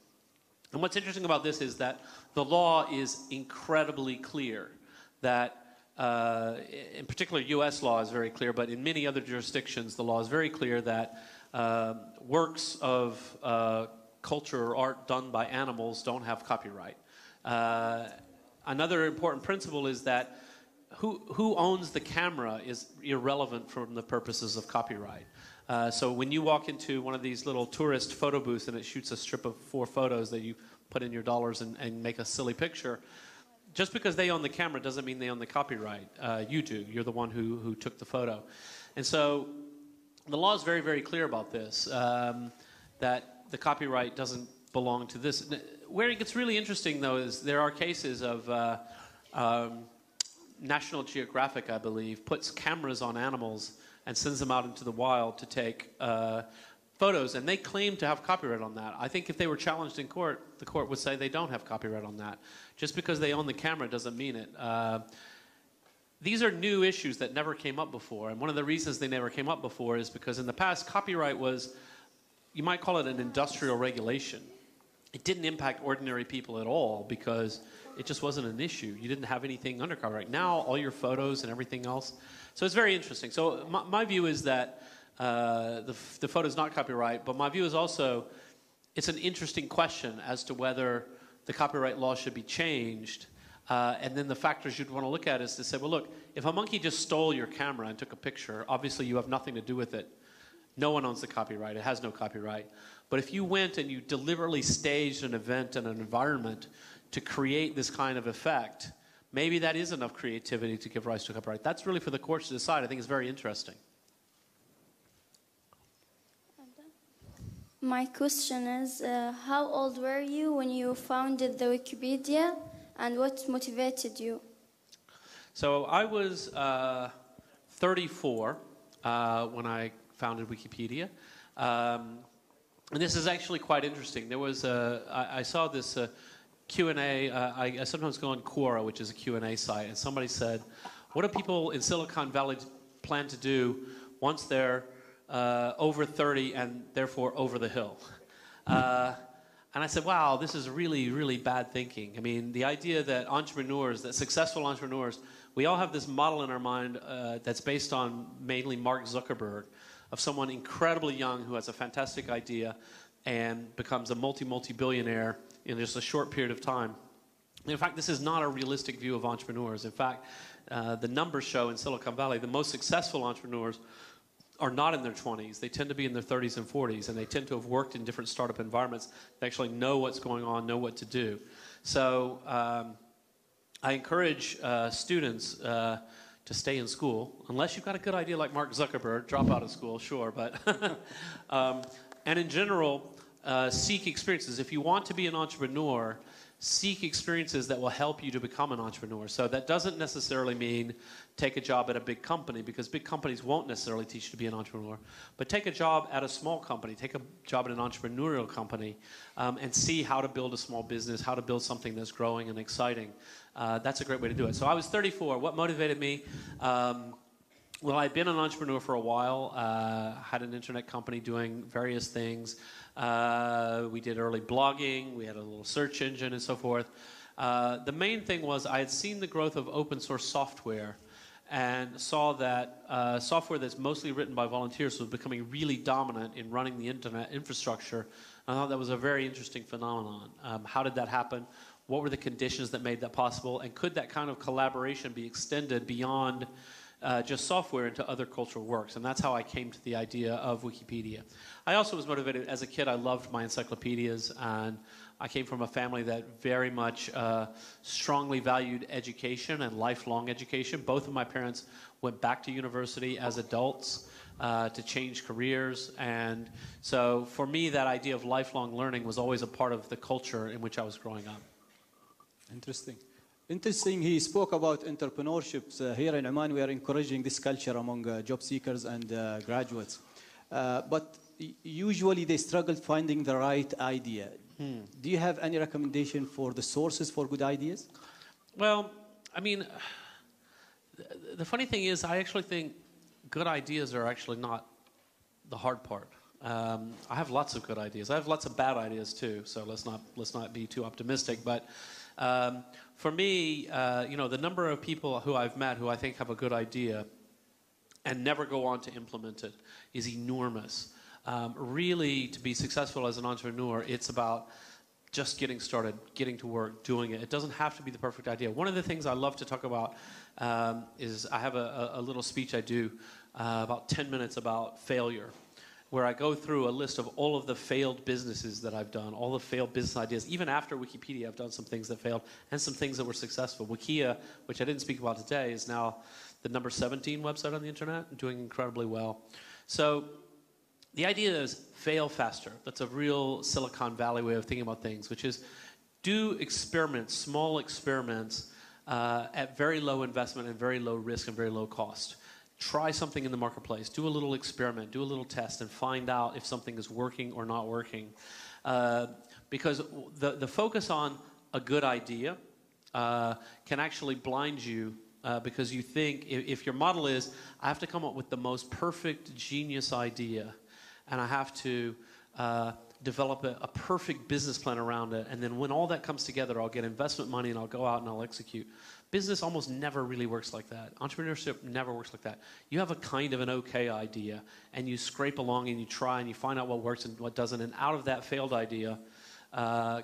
And what's interesting about this is that the law is incredibly clear that, in particular US law is very clear, but in many other jurisdictions the law is very clear that works of culture or art done by animals don't have copyright. Another important principle is that who owns the camera is irrelevant from the purposes of copyright. So when you walk into one of these little tourist photo booths and it shoots a strip of 4 photos that you put in your dollars and make a silly picture, just because they own the camera doesn't mean they own the copyright. You do. You're the one who took the photo. And so the law is very, very clear about this, that the copyright doesn't belong to this. Where it gets really interesting, though, is there are cases of National Geographic, I believe, puts cameras on animals and sends them out into the wild to take photos, and they claim to have copyright on that. I think if they were challenged in court, the court would say they don't have copyright on that. Just because they own the camera doesn't mean it. These are new issues that never came up before, and one of the reasons they never came up before is because in the past, copyright was, you might call it an industrial regulation. It didn't impact ordinary people at all because it just wasn't an issue. You didn't have anything under copyright. Now, all your photos and everything else. So it's very interesting. So my view is that the photo's not copyright, but my view is also it's an interesting question as to whether the copyright law should be changed. And then the factors you'd want to look at is to say, well, look, if a monkey just stole your camera and took a picture, obviously you have nothing to do with it. No one owns the copyright. It has no copyright. But if you went and you deliberately staged an event and an environment to create this kind of effect, maybe that is enough creativity to give rise to copyright. That's really for the courts to decide. I think it's very interesting. My question is, how old were you when you founded the Wikipedia, and what motivated you? So I was 34 when I founded Wikipedia. And this is actually quite interesting. There was I saw this Q&A. I sometimes go on Quora, which is a Q&A site, and somebody said, what do people in Silicon Valley plan to do once they're over 30 and therefore over the hill? And I said, wow, this is really, really bad thinking. I mean, the idea that entrepreneurs, that successful entrepreneurs, we all have this model in our mind that's based on mainly Mark Zuckerberg, of someone incredibly young who has a fantastic idea and becomes a multi-billionaire in just a short period of time. In fact, this is not a realistic view of entrepreneurs. In fact, the numbers show in Silicon Valley the most successful entrepreneurs are not in their 20s. They tend to be in their 30s and 40s, and they tend to have worked in different startup environments. They actually know what's going on, know what to do. So I encourage students to stay in school, unless you've got a good idea like Mark Zuckerberg, drop out of school, sure, but and in general, seek experiences. If you want to be an entrepreneur, seek experiences that will help you to become an entrepreneur. So that doesn't necessarily mean take a job at a big company, because big companies won't necessarily teach you to be an entrepreneur, but take a job at a small company, take a job at an entrepreneurial company, and see how to build a small business, how to build something that's growing and exciting. That's a great way to do it. So I was 34. What motivated me? Well, I'd been an entrepreneur for a while, had an internet company doing various things. We did early blogging, we had a little search engine and so forth. The main thing was I had seen the growth of open source software and saw that software that's mostly written by volunteers was becoming really dominant in running the internet infrastructure. I thought that was a very interesting phenomenon. How did that happen? What were the conditions that made that possible? And could that kind of collaboration be extended beyond just software into other cultural works? And that's how I came to the idea of Wikipedia. I also was motivated, as a kid, I loved my encyclopedias, and I came from a family that very much strongly valued education and lifelong education. Both of my parents went back to university as adults to change careers, and so for me that idea of lifelong learning was always a part of the culture in which I was growing up. Interesting. Interesting, he spoke about entrepreneurship. Here in Oman we are encouraging this culture among job seekers and graduates. But usually they struggle finding the right idea. Do you have any recommendation for the sources for good ideas? Well, I mean, the funny thing is I actually think good ideas are actually not the hard part. I have lots of good ideas. I have lots of bad ideas too, so let's not be too optimistic. But for me, you know, the number of people who I've met who I think have a good idea and never go on to implement it is enormous. Really, to be successful as an entrepreneur, it's about just getting started, getting to work, doing it. It doesn't have to be the perfect idea. One of the things I love to talk about is I have a little speech I do about 10 minutes about failure, where I go through a list of all of the failed businesses that I've done, all the failed business ideas. Even after Wikipedia, I've done some things that failed and some things that were successful. Wikia, which I didn't speak about today, is now the number 17 website on the internet and doing incredibly well. So the idea is fail faster. That's a real Silicon Valley way of thinking about things, which is do experiments, small experiments at very low investment and very low risk and very low cost. Try something in the marketplace. Do a little experiment, do a little test, and find out if something is working or not working. Because the focus on a good idea can actually blind you because you think if your model is, I have to come up with the most perfect genius idea, and I have to develop a perfect business plan around it, and then when all that comes together, I'll get investment money and I'll go out and I'll execute. Business almost never really works like that. Entrepreneurship never works like that. You have a kind of an okay idea, and you scrape along and you try and you find out what works and what doesn't, and out of that failed idea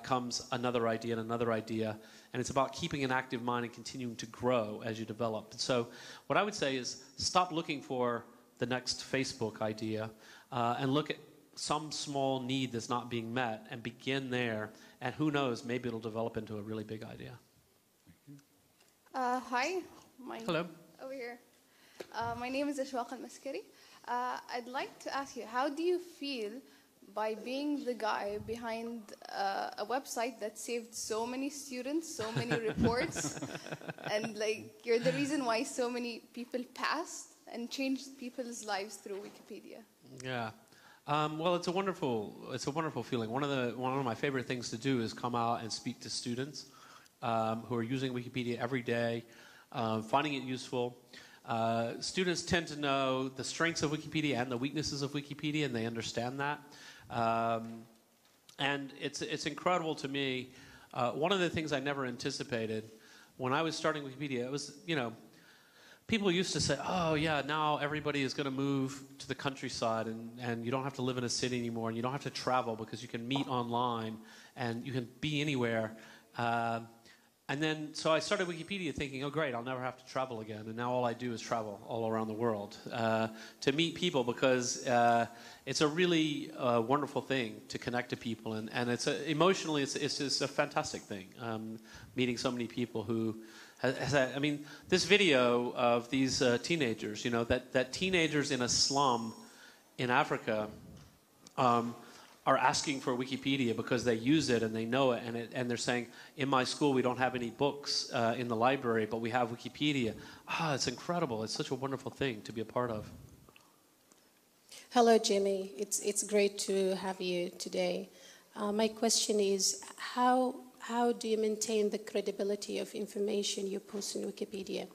comes another idea and another idea, and it's about keeping an active mind and continuing to grow as you develop. So what I would say is stop looking for the next Facebook idea and look at some small need that's not being met and begin there, and who knows, maybe it'll develop into a really big idea. Hi. Hello. Over here. My name is Ashwaq Al-Maskari. I'd like to ask you, how do you feel by being the guy behind a website that saved so many students, so many reports, and like you're the reason why so many people passed and changed people's lives through Wikipedia? Yeah. Well, it's a wonderful feeling. One of my favorite things to do is come out and speak to students who are using Wikipedia every day, finding it useful. Students tend to know the strengths of Wikipedia and the weaknesses of Wikipedia, and they understand that. And it's incredible to me. One of the things I never anticipated when I was starting Wikipedia, it was, you know, people used to say, oh yeah, now everybody is going to move to the countryside, and you don't have to live in a city anymore, and you don't have to travel because you can meet online and you can be anywhere. And then, so I started Wikipedia thinking, oh great, I'll never have to travel again. And now all I do is travel all around the world to meet people, because it's a really wonderful thing to connect to people. And it's emotionally, it's just a fantastic thing, meeting so many people who, I mean, this video of these teenagers, you know, that teenagers in a slum in Africa are asking for Wikipedia because they use it and they know it, and they're saying, in my school we don't have any books in the library, but we have Wikipedia. It's incredible. It's such a wonderful thing to be a part of. Hello, Jimmy. It's great to have you today. My question is, how do you maintain the credibility of information you post in Wikipedia?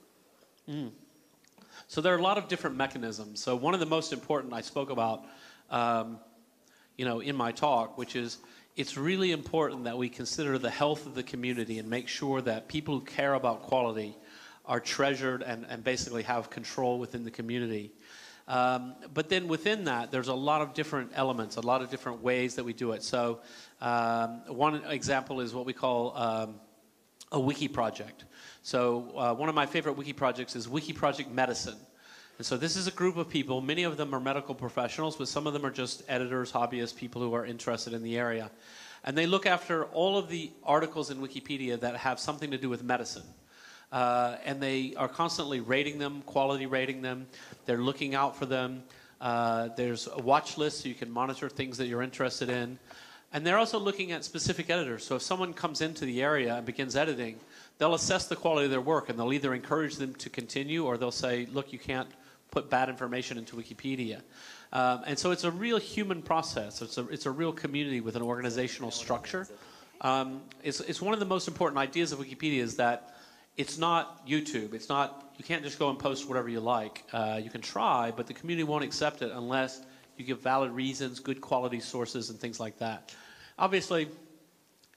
So there are a lot of different mechanisms. So one of the most important I spoke about you know, in my talk, which is it's really important that we consider the health of the community and make sure that people who care about quality are treasured and basically have control within the community. But then within that, there's a lot of different elements, a lot of different ways that we do it. So one example is what we call a wiki project. So one of my favorite wiki projects is Wiki Project Medicine. And so this is a group of people, many of them are medical professionals, but some of them are just editors, hobbyists, people who are interested in the area. And they look after all of the articles in Wikipedia that have something to do with medicine. And they are constantly rating them, quality rating them. They're looking out for them. There's a watch list so you can monitor things that you're interested in. And they're also looking at specific editors. So if someone comes into the area and begins editing, they'll assess the quality of their work and they'll either encourage them to continue or they'll say, look, you can't put bad information into Wikipedia. And so it's a real human process. It's a real community with an organizational structure. It's one of the most important ideas of Wikipedia is that it's not YouTube. It's not, you can't just go and post whatever you like. You can try, but the community won't accept it unless you give valid reasons, good quality sources, and things like that. Obviously,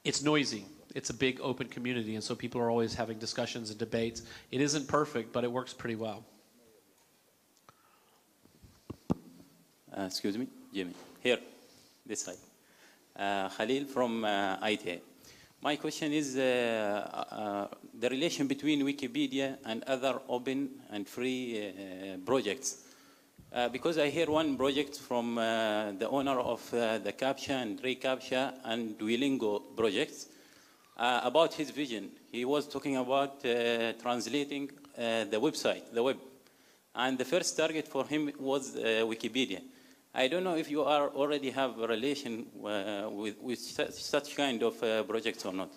it's noisy. It's a big open community, and so people are always having discussions and debates. It isn't perfect, but it works pretty well. Excuse me, Jimmy. Here, this side. Khalil from ITA. My question is the relation between Wikipedia and other open and free projects. Because I hear one project from the owner of the CAPTCHA and ReCAPTCHA and Duolingo projects about his vision. He was talking about translating the website, the web. And the first target for him was Wikipedia. I don't know if you already have a relation with such kind of projects or not.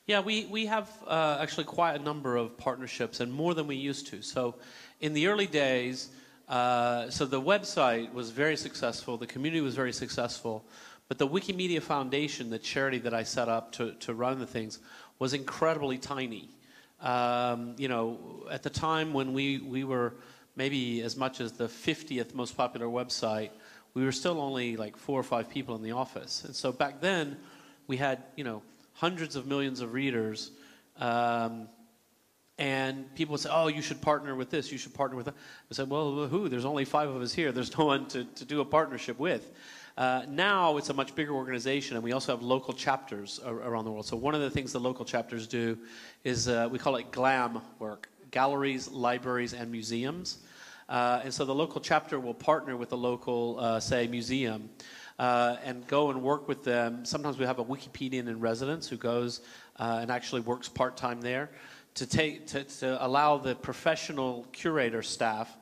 Yeah, we have actually quite a number of partnerships and more than we used to. So in the early days, so the website was very successful, the community was very successful, but the Wikimedia Foundation, the charity that I set up to run the things, was incredibly tiny. You know, at the time when we were maybe as much as the 50th most popular website, we were still only like 4 or 5 people in the office. And so back then, we had, you know, hundreds of millions of readers, and people would say, oh, you should partner with this, you should partner with that. I said, well, who? There's only 5 of us here. There's no one to do a partnership with. Now it's a much bigger organization, and we also have local chapters around the world. So one of the things the local chapters do is we call it GLAM work. Galleries, libraries, and museums. And so the local chapter will partner with the local, say, museum and go and work with them. Sometimes we have a Wikipedian in residence who goes and actually works part-time there to allow the professional curator staff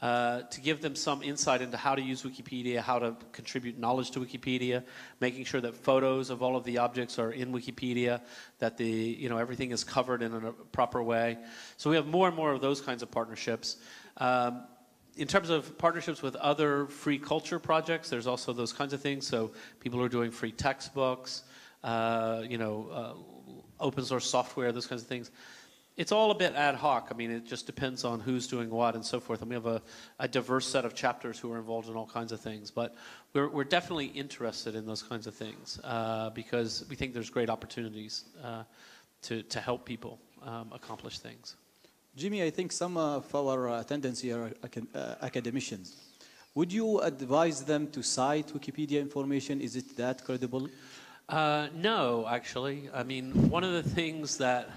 to give them some insight into how to use Wikipedia, how to contribute knowledge to Wikipedia, making sure that photos of all of the objects are in Wikipedia, that everything is covered in a proper way. So we have more and more of those kinds of partnerships. In terms of partnerships with other free culture projects, there's also those kinds of things. So people are doing free textbooks, open source software, those kinds of things. It's all a bit ad hoc. I mean, it just depends on who's doing what and so forth. And we have a diverse set of chapters who are involved in all kinds of things. But we're definitely interested in those kinds of things because we think there's great opportunities to help people accomplish things. Jimmy, I think some of our attendants here are academicians. Would you advise them to cite Wikipedia information? Is it that credible? No, actually. I mean, one of the things that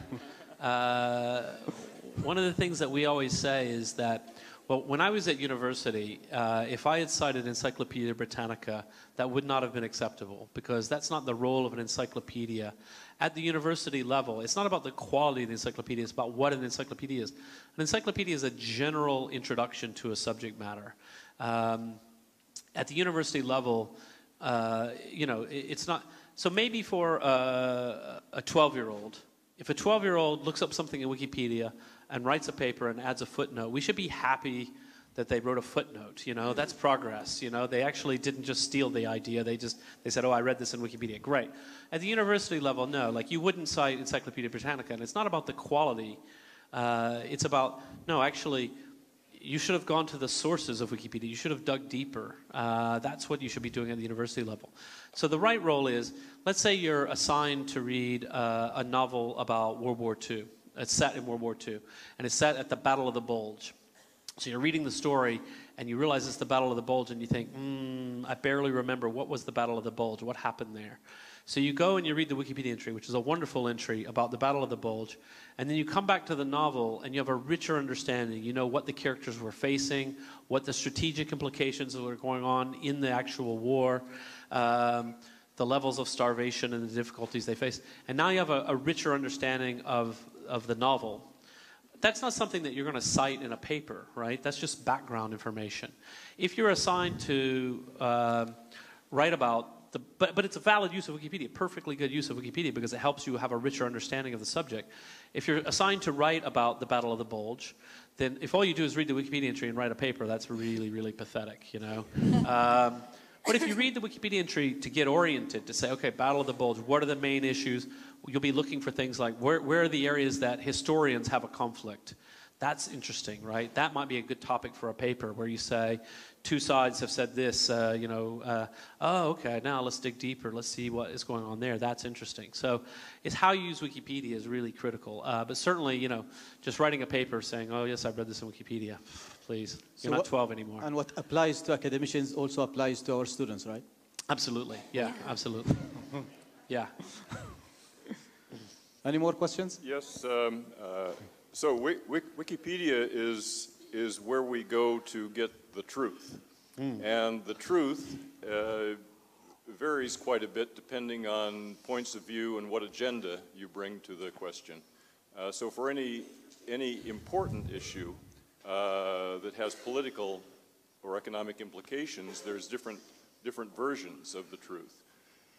we always say is that, well, when I was at university, if I had cited Encyclopedia Britannica, that would not have been acceptable because that's not the role of an encyclopedia. At the university level, it's not about the quality of the encyclopedia, it's about what an encyclopedia is. An encyclopedia is a general introduction to a subject matter. At the university level, it's not, so maybe for a 12-year-old, if a 12-year-old looks up something in Wikipedia and writes a paper and adds a footnote, we should be happy that they wrote a footnote. That's progress. They actually didn't just steal the idea. They said, oh, I read this in Wikipedia. Great. At the university level, no. Like, you wouldn't cite Encyclopedia Britannica, and it's not about the quality. It's about, no, actually, you should have gone to the sources of Wikipedia. You should have dug deeper. That's what you should be doing at the university level. So the right role is, let's say you're assigned to read a novel about World War II. It's set in World War II, and it's set at the Battle of the Bulge. So you're reading the story, and you realize it's the Battle of the Bulge, and you think, I barely remember what was the Battle of the Bulge, what happened there. So you go and you read the Wikipedia entry, which is a wonderful entry about the Battle of the Bulge, and then you come back to the novel, and you have a richer understanding. You know what the characters were facing, what the strategic implications that were going on in the actual war, the levels of starvation and the difficulties they faced. And now you have a richer understanding of the novel. That's not something that you're going to cite in a paper, right? That's just background information. If you're assigned to write about but it's a valid use of Wikipedia, perfectly good use of Wikipedia, because it helps you have a richer understanding of the subject. If you're assigned to write about the Battle of the Bulge, then if all you do is read the Wikipedia entry and write a paper, that's really, really pathetic, you know? But if you read the Wikipedia entry to get oriented, to say, okay, Battle of the Bulge, what are the main issues? You'll be looking for things like, where are the areas that historians have a conflict? That's interesting, right? That might be a good topic for a paper where you say, two sides have said this, oh, okay, now let's dig deeper. Let's see what is going on there. That's interesting. So it's how you use Wikipedia is really critical. But certainly, you know, just writing a paper saying, oh, yes, I've read this in Wikipedia, please. You're not 12 anymore. And what applies to academicians also applies to our students, right? Absolutely. Yeah, absolutely. Yeah. Any more questions? Yes. So Wikipedia is where we go to get the truth. And the truth varies quite a bit depending on points of view and what agenda you bring to the question. So for any important issue that has political or economic implications, there's different versions of the truth.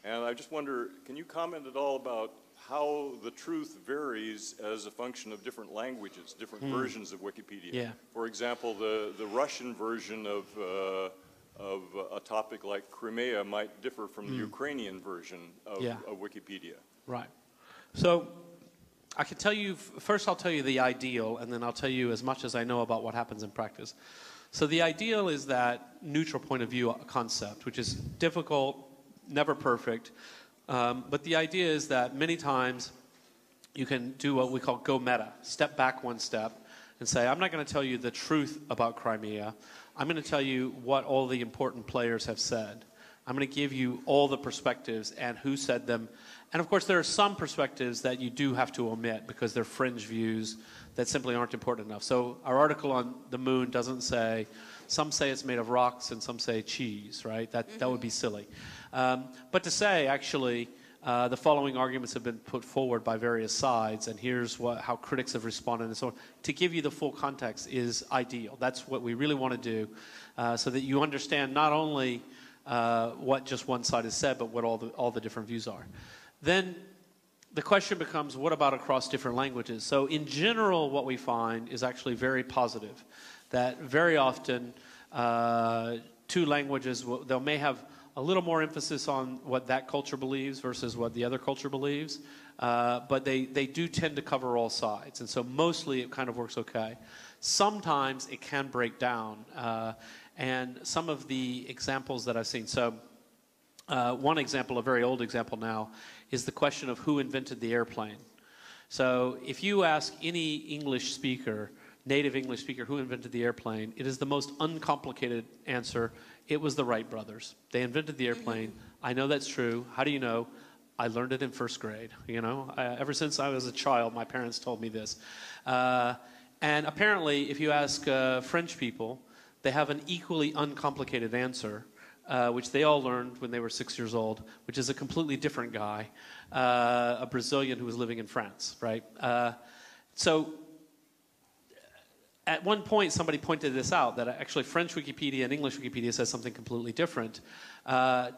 And I just wonder, can you comment at all about how the truth varies as a function of different languages, different versions of Wikipedia? Yeah. For example, the Russian version of a topic like Crimea might differ from the Ukrainian version of Wikipedia. Right. So I can tell you, first I'll tell you the ideal, and then I'll tell you as much as I know about what happens in practice. So the ideal is that neutral point of view concept, which is difficult, never perfect. But the idea is that many times you can do what we call go meta, step back one step and say, I'm not going to tell you the truth about Crimea. I'm going to tell you what all the important players have said. I'm going to give you all the perspectives and who said them. And of course, there are some perspectives that you do have to omit because they're fringe views that simply aren't important enough. So our article on the moon doesn't say, some say it's made of rocks and some say cheese, right? That would be silly. But to say, actually, the following arguments have been put forward by various sides, and here's how critics have responded and so on, to give you the full context is ideal. That's what we really want to do, so that you understand not only what just one side has said, but what all the different views are. Then the question becomes, what about across different languages? So in general, what we find is actually very positive, that very often two languages, they may have a little more emphasis on what that culture believes versus what the other culture believes, but they do tend to cover all sides, and so mostly it kind of works okay. Sometimes it can break down, and some of the examples that I've seen, so one example, a very old example now, is the question of who invented the airplane. So if you ask any English speaker, native English speaker, who invented the airplane, it is the most uncomplicated answer. It was the Wright brothers. They invented the airplane. I know that's true. How do you know? I learned it in first grade. You know, ever since I was a child, my parents told me this. And apparently, if you ask French people, they have an equally uncomplicated answer, which they all learned when they were 6 years old, which is a completely different guy, a Brazilian who was living in France, right? So at one point, somebody pointed this out, that actually French Wikipedia and English Wikipedia says something completely different.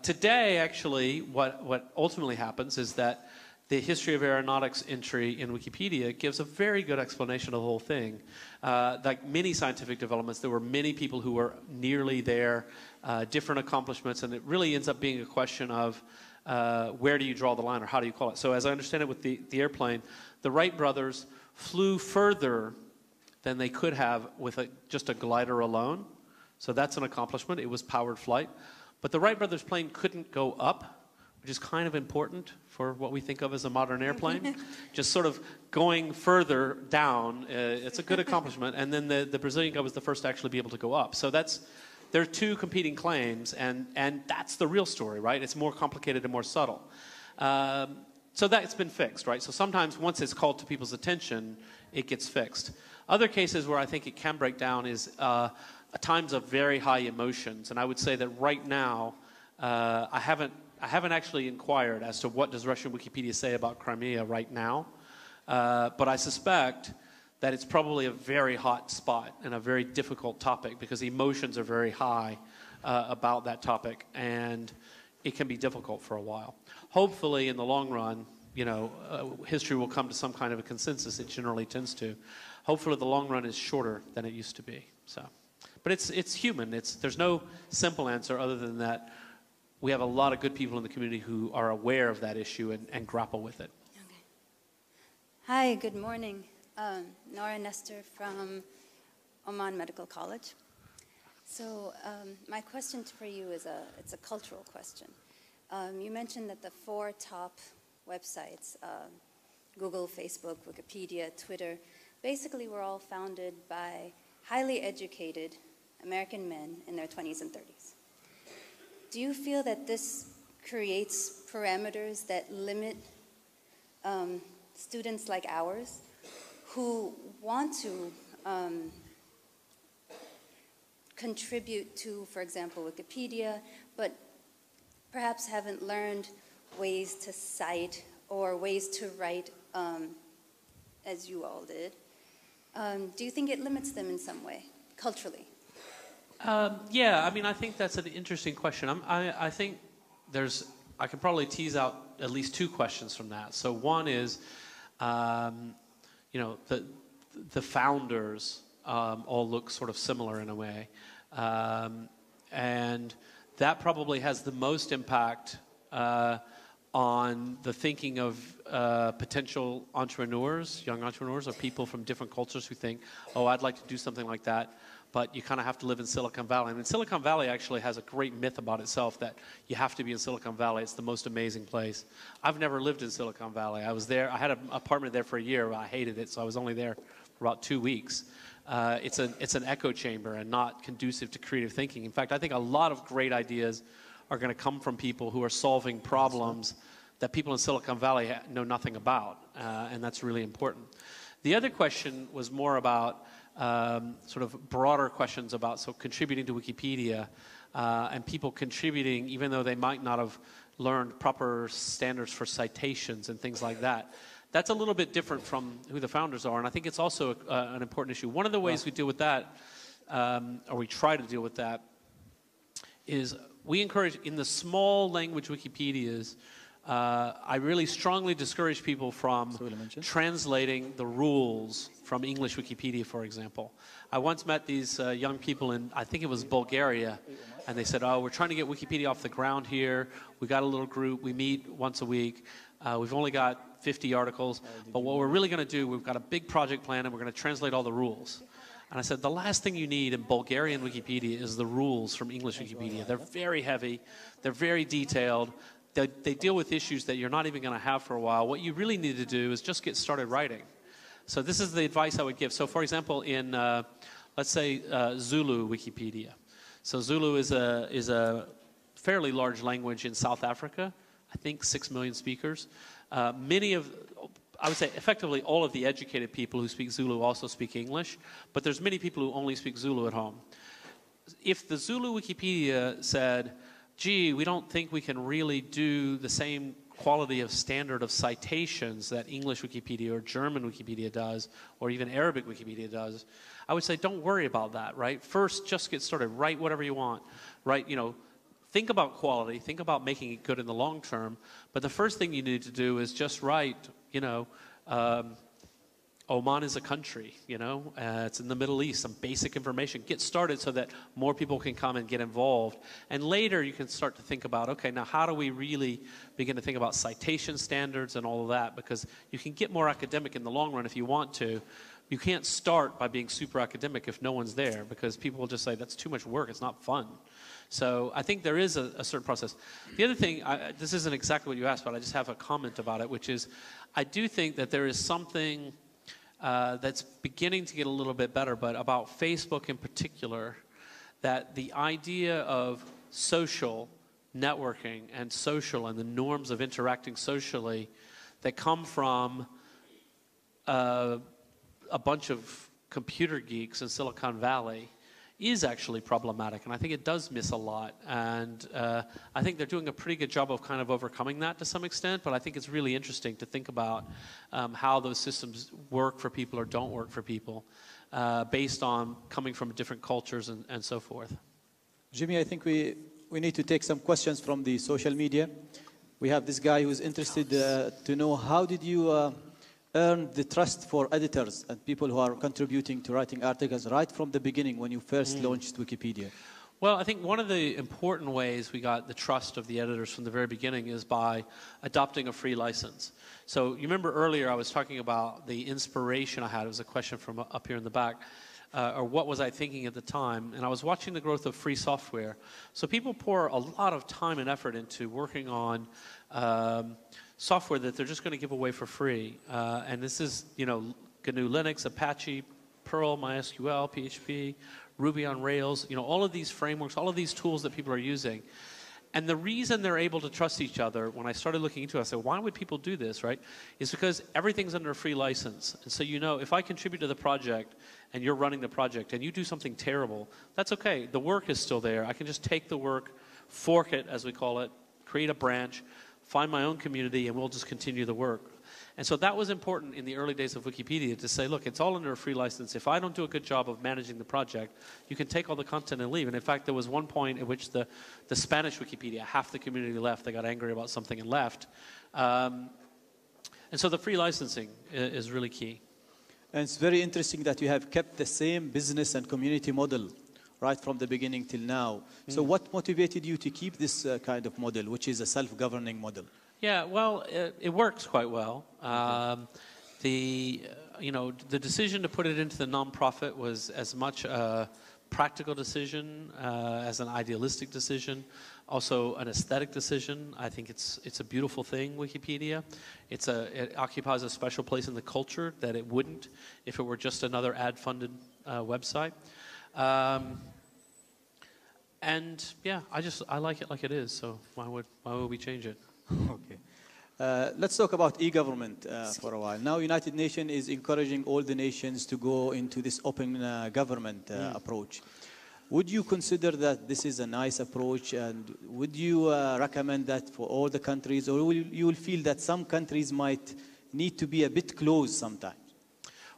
Today, actually, what ultimately happens is that the history of aeronautics entry in Wikipedia gives a very good explanation of the whole thing. Like many scientific developments, there were many people who were nearly there, different accomplishments, and it really ends up being a question of where do you draw the line, or how do you call it? So as I understand it with the airplane, the Wright brothers flew further than they could have with just a glider alone. So that's an accomplishment. It was powered flight. But the Wright brothers' plane couldn't go up which is kind of important for what we think of as a modern airplane. Just sort of going further down, it's a good accomplishment. And then the Brazilian guy was the first to actually be able to go up. So there are two competing claims, and that's the real story, right? It's more complicated and more subtle. So that's been fixed, right? So sometimes once it's called to people's attention, it gets fixed. Other cases where I think it can break down is times of very high emotions. And I would say that right now, I haven't actually inquired as to what does Russian Wikipedia say about Crimea right now. But I suspect that it's probably a very hot spot and a very difficult topic because emotions are very high about that topic. And it can be difficult for a while. Hopefully, in the long run, you know, history will come to some kind of a consensus. It generally tends to. Hopefully, the long run is shorter than it used to be. So, but it's human. There's no simple answer other than that. We have a lot of good people in the community who are aware of that issue and grapple with it. Okay. Hi. Good morning. Nora Nestor from Oman Medical College. So my question for you is it's a cultural question. You mentioned that the 4 top websites, Google, Facebook, Wikipedia, Twitter, basically were all founded by highly educated American men in their 20s and 30s. Do you feel that this creates parameters that limit students like ours who want to contribute to, for example, Wikipedia, but perhaps haven't learned ways to cite or ways to write as you all did? Do you think it limits them in some way, culturally? Yeah, I mean, I think that's an interesting question. I think I can probably tease out at least 2 questions from that. So one is, you know, the founders all look sort of similar in a way. And that probably has the most impact on the thinking of potential entrepreneurs, young entrepreneurs, or people from different cultures who think, oh, I'd like to do something like that, but you kind of have to live in Silicon Valley. I mean, Silicon Valley actually has a great myth about itself that you have to be in Silicon Valley. It's the most amazing place. I've never lived in Silicon Valley. I was there. I had an apartment there for a year. But I hated it, so I was only there for about 2 weeks. It's an echo chamber and not conducive to creative thinking. In fact, I think a lot of great ideas are going to come from people who are solving problems that people in Silicon Valley know nothing about, and that's really important. The other question was more about sort of broader questions about contributing to Wikipedia and people contributing even though they might not have learned proper standards for citations and things like that. That's a little bit different from who the founders are, and I think it's also an important issue. One of the ways we deal with that, or we try to deal with that, is we encourage, in the small language Wikipedias, I really strongly discourage people from translating the rules from English Wikipedia, for example. I once met these young people in, I think it was Bulgaria, and they said, oh, we're trying to get Wikipedia off the ground here. We got a little group. We meet once a week. We've only got 50 articles, but what we're really going to do, we've got a big project plan, and we're going to translate all the rules. And I said, the last thing you need in Bulgarian Wikipedia is the rules from English Wikipedia. They're very heavy. They're very detailed. They deal with issues that you're not even going to have for a while. What you really need to do is just get started writing. So this is the advice I would give. So for example, in, let's say, Zulu Wikipedia. So Zulu is a fairly large language in South Africa. I think 6 million speakers. Many of, I would say effectively all of the educated people who speak Zulu also speak English, but there's many people who only speak Zulu at home. If the Zulu Wikipedia said, gee, we don't think we can really do the same quality of standard of citations that English Wikipedia or German Wikipedia does, or even Arabic Wikipedia does, I would say don't worry about that, right? First, just get started. Write whatever you want. Write, you know, think about quality. Think about making it good in the long term. But the first thing you need to do is just write, you know, Oman is a country, you know, it's in the Middle East, some basic information. Get started so that more people can come and get involved. And later you can start to think about, okay, now how do we really begin to think about citation standards and all of that? Because you can get more academic in the long run if you want to, you can't start by being super academic if no one's there, because people will just say, that's too much work, it's not fun. So I think there is a certain process. The other thing, this isn't exactly what you asked, but I just have a comment about it, which is I do think that there is something that's beginning to get a little bit better, but about Facebook in particular, that the idea of social networking and social and the norms of interacting socially that come from a bunch of computer geeks in Silicon Valley is actually problematic, and I think it does miss a lot, and I think they're doing a pretty good job of kind of overcoming that to some extent, but I think it's really interesting to think about how those systems work for people or don't work for people based on coming from different cultures and so forth. Jimmy, I think we need to take some questions from the social media. We have this guy who's interested to know, how did you earn the trust for editors and people who are contributing to writing articles right from the beginning when you first launched Wikipedia? Well, I think one of the important ways we got the trust of the editors from the very beginning is by adopting a free license. So you remember earlier I was talking about the inspiration I had. It was a question from up here in the back. Or what was I thinking at the time? And I was watching the growth of free software. So people pour a lot of time and effort into working on software that they're just going to give away for free. And this is, you know, GNU Linux, Apache, Perl, MySQL, PHP, Ruby on Rails, you know, all of these frameworks, all of these tools that people are using. And the reason they're able to trust each other, when I started looking into it, I said, why would people do this, right? Is because everything's under a free license. And so, you know, if I contribute to the project and you're running the project and you do something terrible, that's okay. The work is still there. I can just take the work, fork it, as we call it, create a branch, find my own community, and we'll just continue the work. And so that was important in the early days of Wikipedia to say, look, it's all under a free license. If I don't do a good job of managing the project, you can take all the content and leave. And in fact, there was one point at which the Spanish Wikipedia, half the community left. They got angry about something and left. And so the free licensing is really key. And it's very interesting that you have kept the same business and community model right from the beginning till now. So what motivated you to keep this kind of model, which is a self-governing model? Yeah, well, it works quite well. You know, the decision to put it into the nonprofit was as much a practical decision as an idealistic decision, also an aesthetic decision. I think it's a beautiful thing, Wikipedia. It occupies a special place in the culture that it wouldn't if it were just another ad-funded website. And yeah, I like it like it is. So why would we change it? Okay. Let's talk about e-government for a while. Now, United Nations is encouraging all the nations to go into this open government approach. Would you consider that this is a nice approach, and would you recommend that for all the countries, or you will feel that some countries might need to be a bit closed sometimes?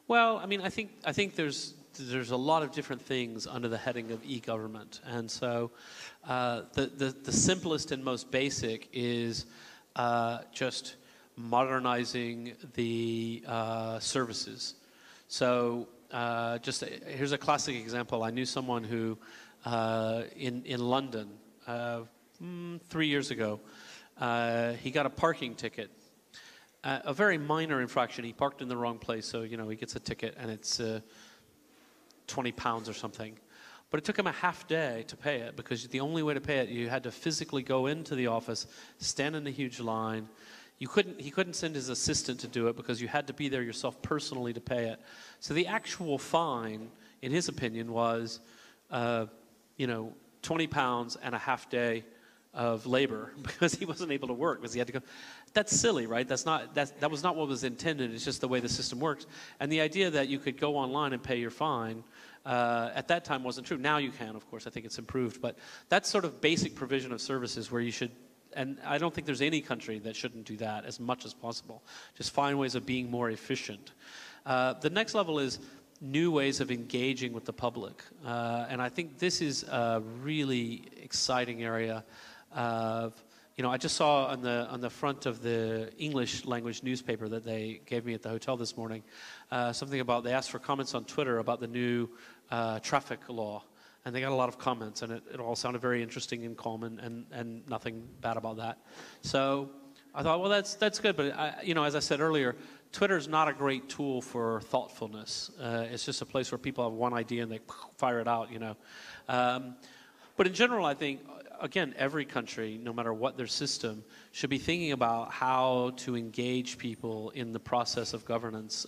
Well, I mean, I think there's a lot of different things under the heading of e-government, and so the simplest and most basic is just modernizing the services. So here's a classic example. I knew someone who in London 3 years ago, he got a parking ticket, a very minor infraction. He parked in the wrong place, so you know he gets a ticket and it's £20 or something. But it took him a half day to pay it, because the only way to pay it, you had to physically go into the office, stand in a huge line. He couldn't send his assistant to do it because you had to be there yourself personally to pay it. So the actual fine, in his opinion, was, you know, £20 and a half day of labor because he wasn't able to work because he had to go. That's silly, right? That was not what was intended. It's just the way the system works. And the idea that you could go online and pay your fine at that time wasn't true. Now you can, of course. I think it's improved. But that's sort of basic provision of services where you should, and I don't think there's any country that shouldn't do that as much as possible. Just find ways of being more efficient. The next level is new ways of engaging with the public. And I think this is a really exciting area of, you know, I just saw on the front of the English language newspaper that they gave me at the hotel this morning, something about, they asked for comments on Twitter about the new traffic law. And they got a lot of comments, and it all sounded very interesting and calm, and nothing bad about that. So I thought, well, that's good. But, you know, as I said earlier, Twitter's not a great tool for thoughtfulness. It's just a place where people have one idea and they fire it out, you know. But in general, I think, again, every country, no matter what their system, should be thinking about how to engage people in the process of governance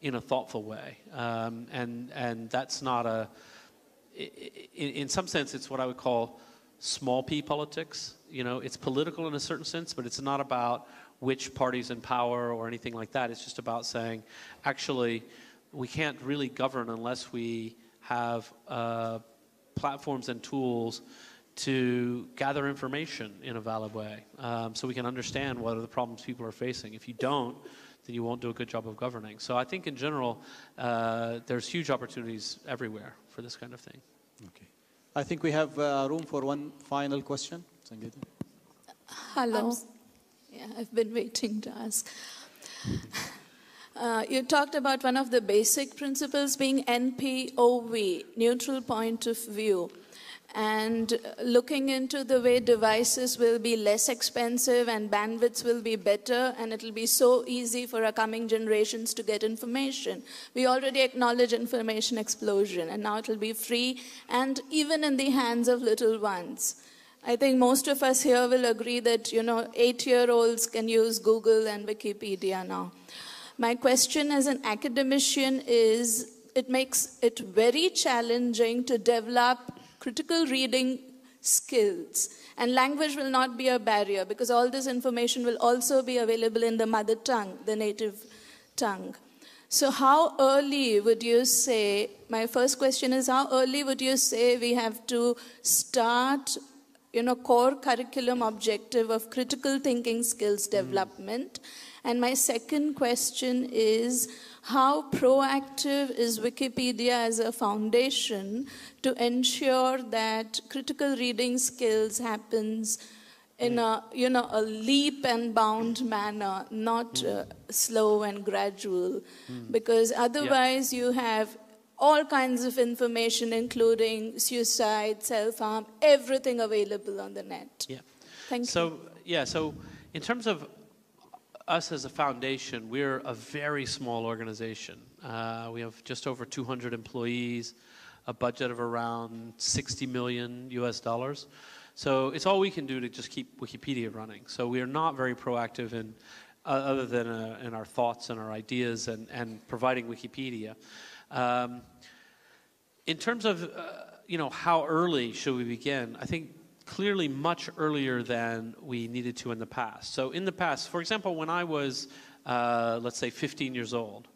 in a thoughtful way. And that's not a, in some sense, it's what I would call small p politics. You know, it's political in a certain sense, but it's not about which party's in power or anything like that. It's just about saying, actually, we can't really govern unless we have platforms and tools to gather information in a valid way, so we can understand what are the problems people are facing. If you don't, then you won't do a good job of governing. So I think in general, there's huge opportunities everywhere for this kind of thing. Okay. I think we have room for one final question. Hello. Yeah, I've been waiting to ask. You talked about one of the basic principles being NPOV, neutral point of view, and looking into the way devices will be less expensive and bandwidths will be better, and it'll be so easy for our coming generations to get information. We already acknowledge information explosion, and now it'll be free and even in the hands of little ones. I think most of us here will agree that, you know, 8-year-olds can use Google and Wikipedia now. My question as an academician is, it makes it very challenging to develop critical reading skills. And language will not be a barrier because all this information will also be available in the mother tongue, the native tongue. So how early would you say, my first question is, how early would you say we have to start, you know, core curriculum objective of critical thinking skills development? And my second question is, how proactive is Wikipedia as a foundation to ensure that critical reading skills happens in a, you know, a leap and bound manner, not slow and gradual? Because otherwise you have all kinds of information, including suicide, self-harm, everything available on the net. Yeah. Thank you. So in terms of us as a foundation, we're a very small organization. We have just over 200 employees, a budget of around $60 million US. So it's all we can do to just keep Wikipedia running. So we are not very proactive in, other than in our thoughts and our ideas and providing Wikipedia. In terms of, you know, how early should we begin? I think clearly much earlier than we needed to in the past. So in the past, for example, when I was, let's say, 15 years old,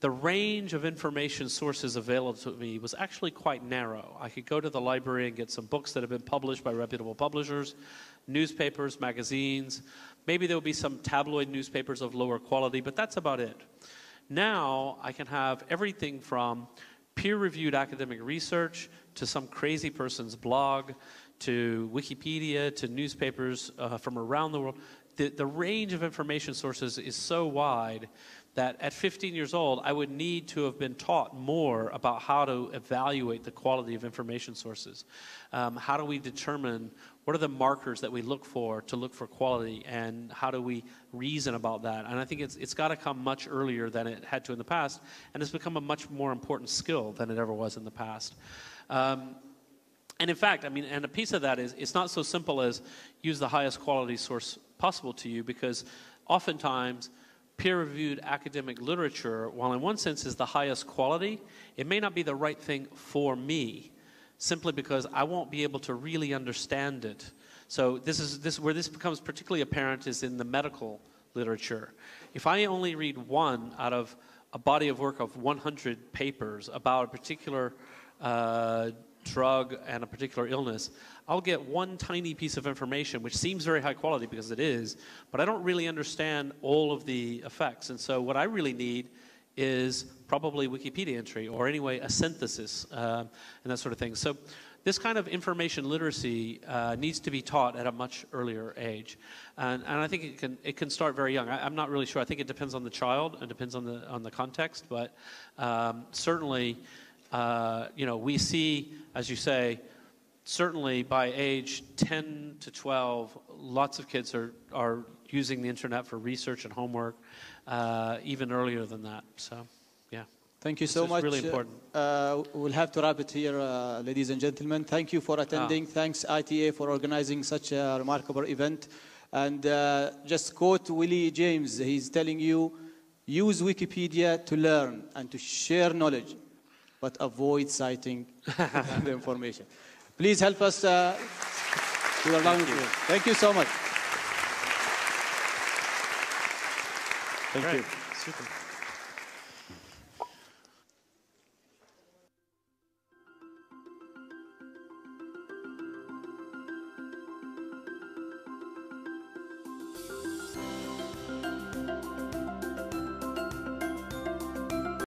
the range of information sources available to me was actually quite narrow. I could go to the library and get some books that have been published by reputable publishers, newspapers, magazines. Maybe there will be some tabloid newspapers of lower quality, but that's about it. Now I can have everything from peer-reviewed academic research to some crazy person's blog, to Wikipedia, to newspapers from around the world. The range of information sources is so wide that at 15 years old, I would need to have been taught more about how to evaluate the quality of information sources. How do we determine what are the markers that we look for to look for quality, and how do we reason about that? And I think it's got to come much earlier than it had to in the past, and it's become a much more important skill than it ever was in the past. And in fact, I mean, and a piece of that is, it's not so simple as use the highest quality source possible to you, because oftentimes peer-reviewed academic literature, while in one sense is the highest quality, it may not be the right thing for me, simply because I won't be able to really understand it. So where this becomes particularly apparent is in the medical literature. If I only read one out of a body of work of 100 papers about a particular drug and a particular illness, I'll get one tiny piece of information which seems very high quality because it is, but I don't really understand all of the effects. And so what I really need is probably Wikipedia entry, or anyway a synthesis and that sort of thing. So this kind of information literacy needs to be taught at a much earlier age, and I think it can start very young. I'm not really sure. I think it depends on the child and depends on the context, but certainly you know, we see, as you say, certainly by age 10 to 12, lots of kids are using the internet for research and homework, even earlier than that. So, yeah. Thank you so much. It's really important. We'll have to wrap it here, ladies and gentlemen. Thank you for attending. Thanks, ITA, for organizing such a remarkable event. And just quote Willie James. He's telling you, use Wikipedia to learn and to share knowledge, but avoid citing the information. Please help us to the round of applause. Thank you so much. Thank you. Super.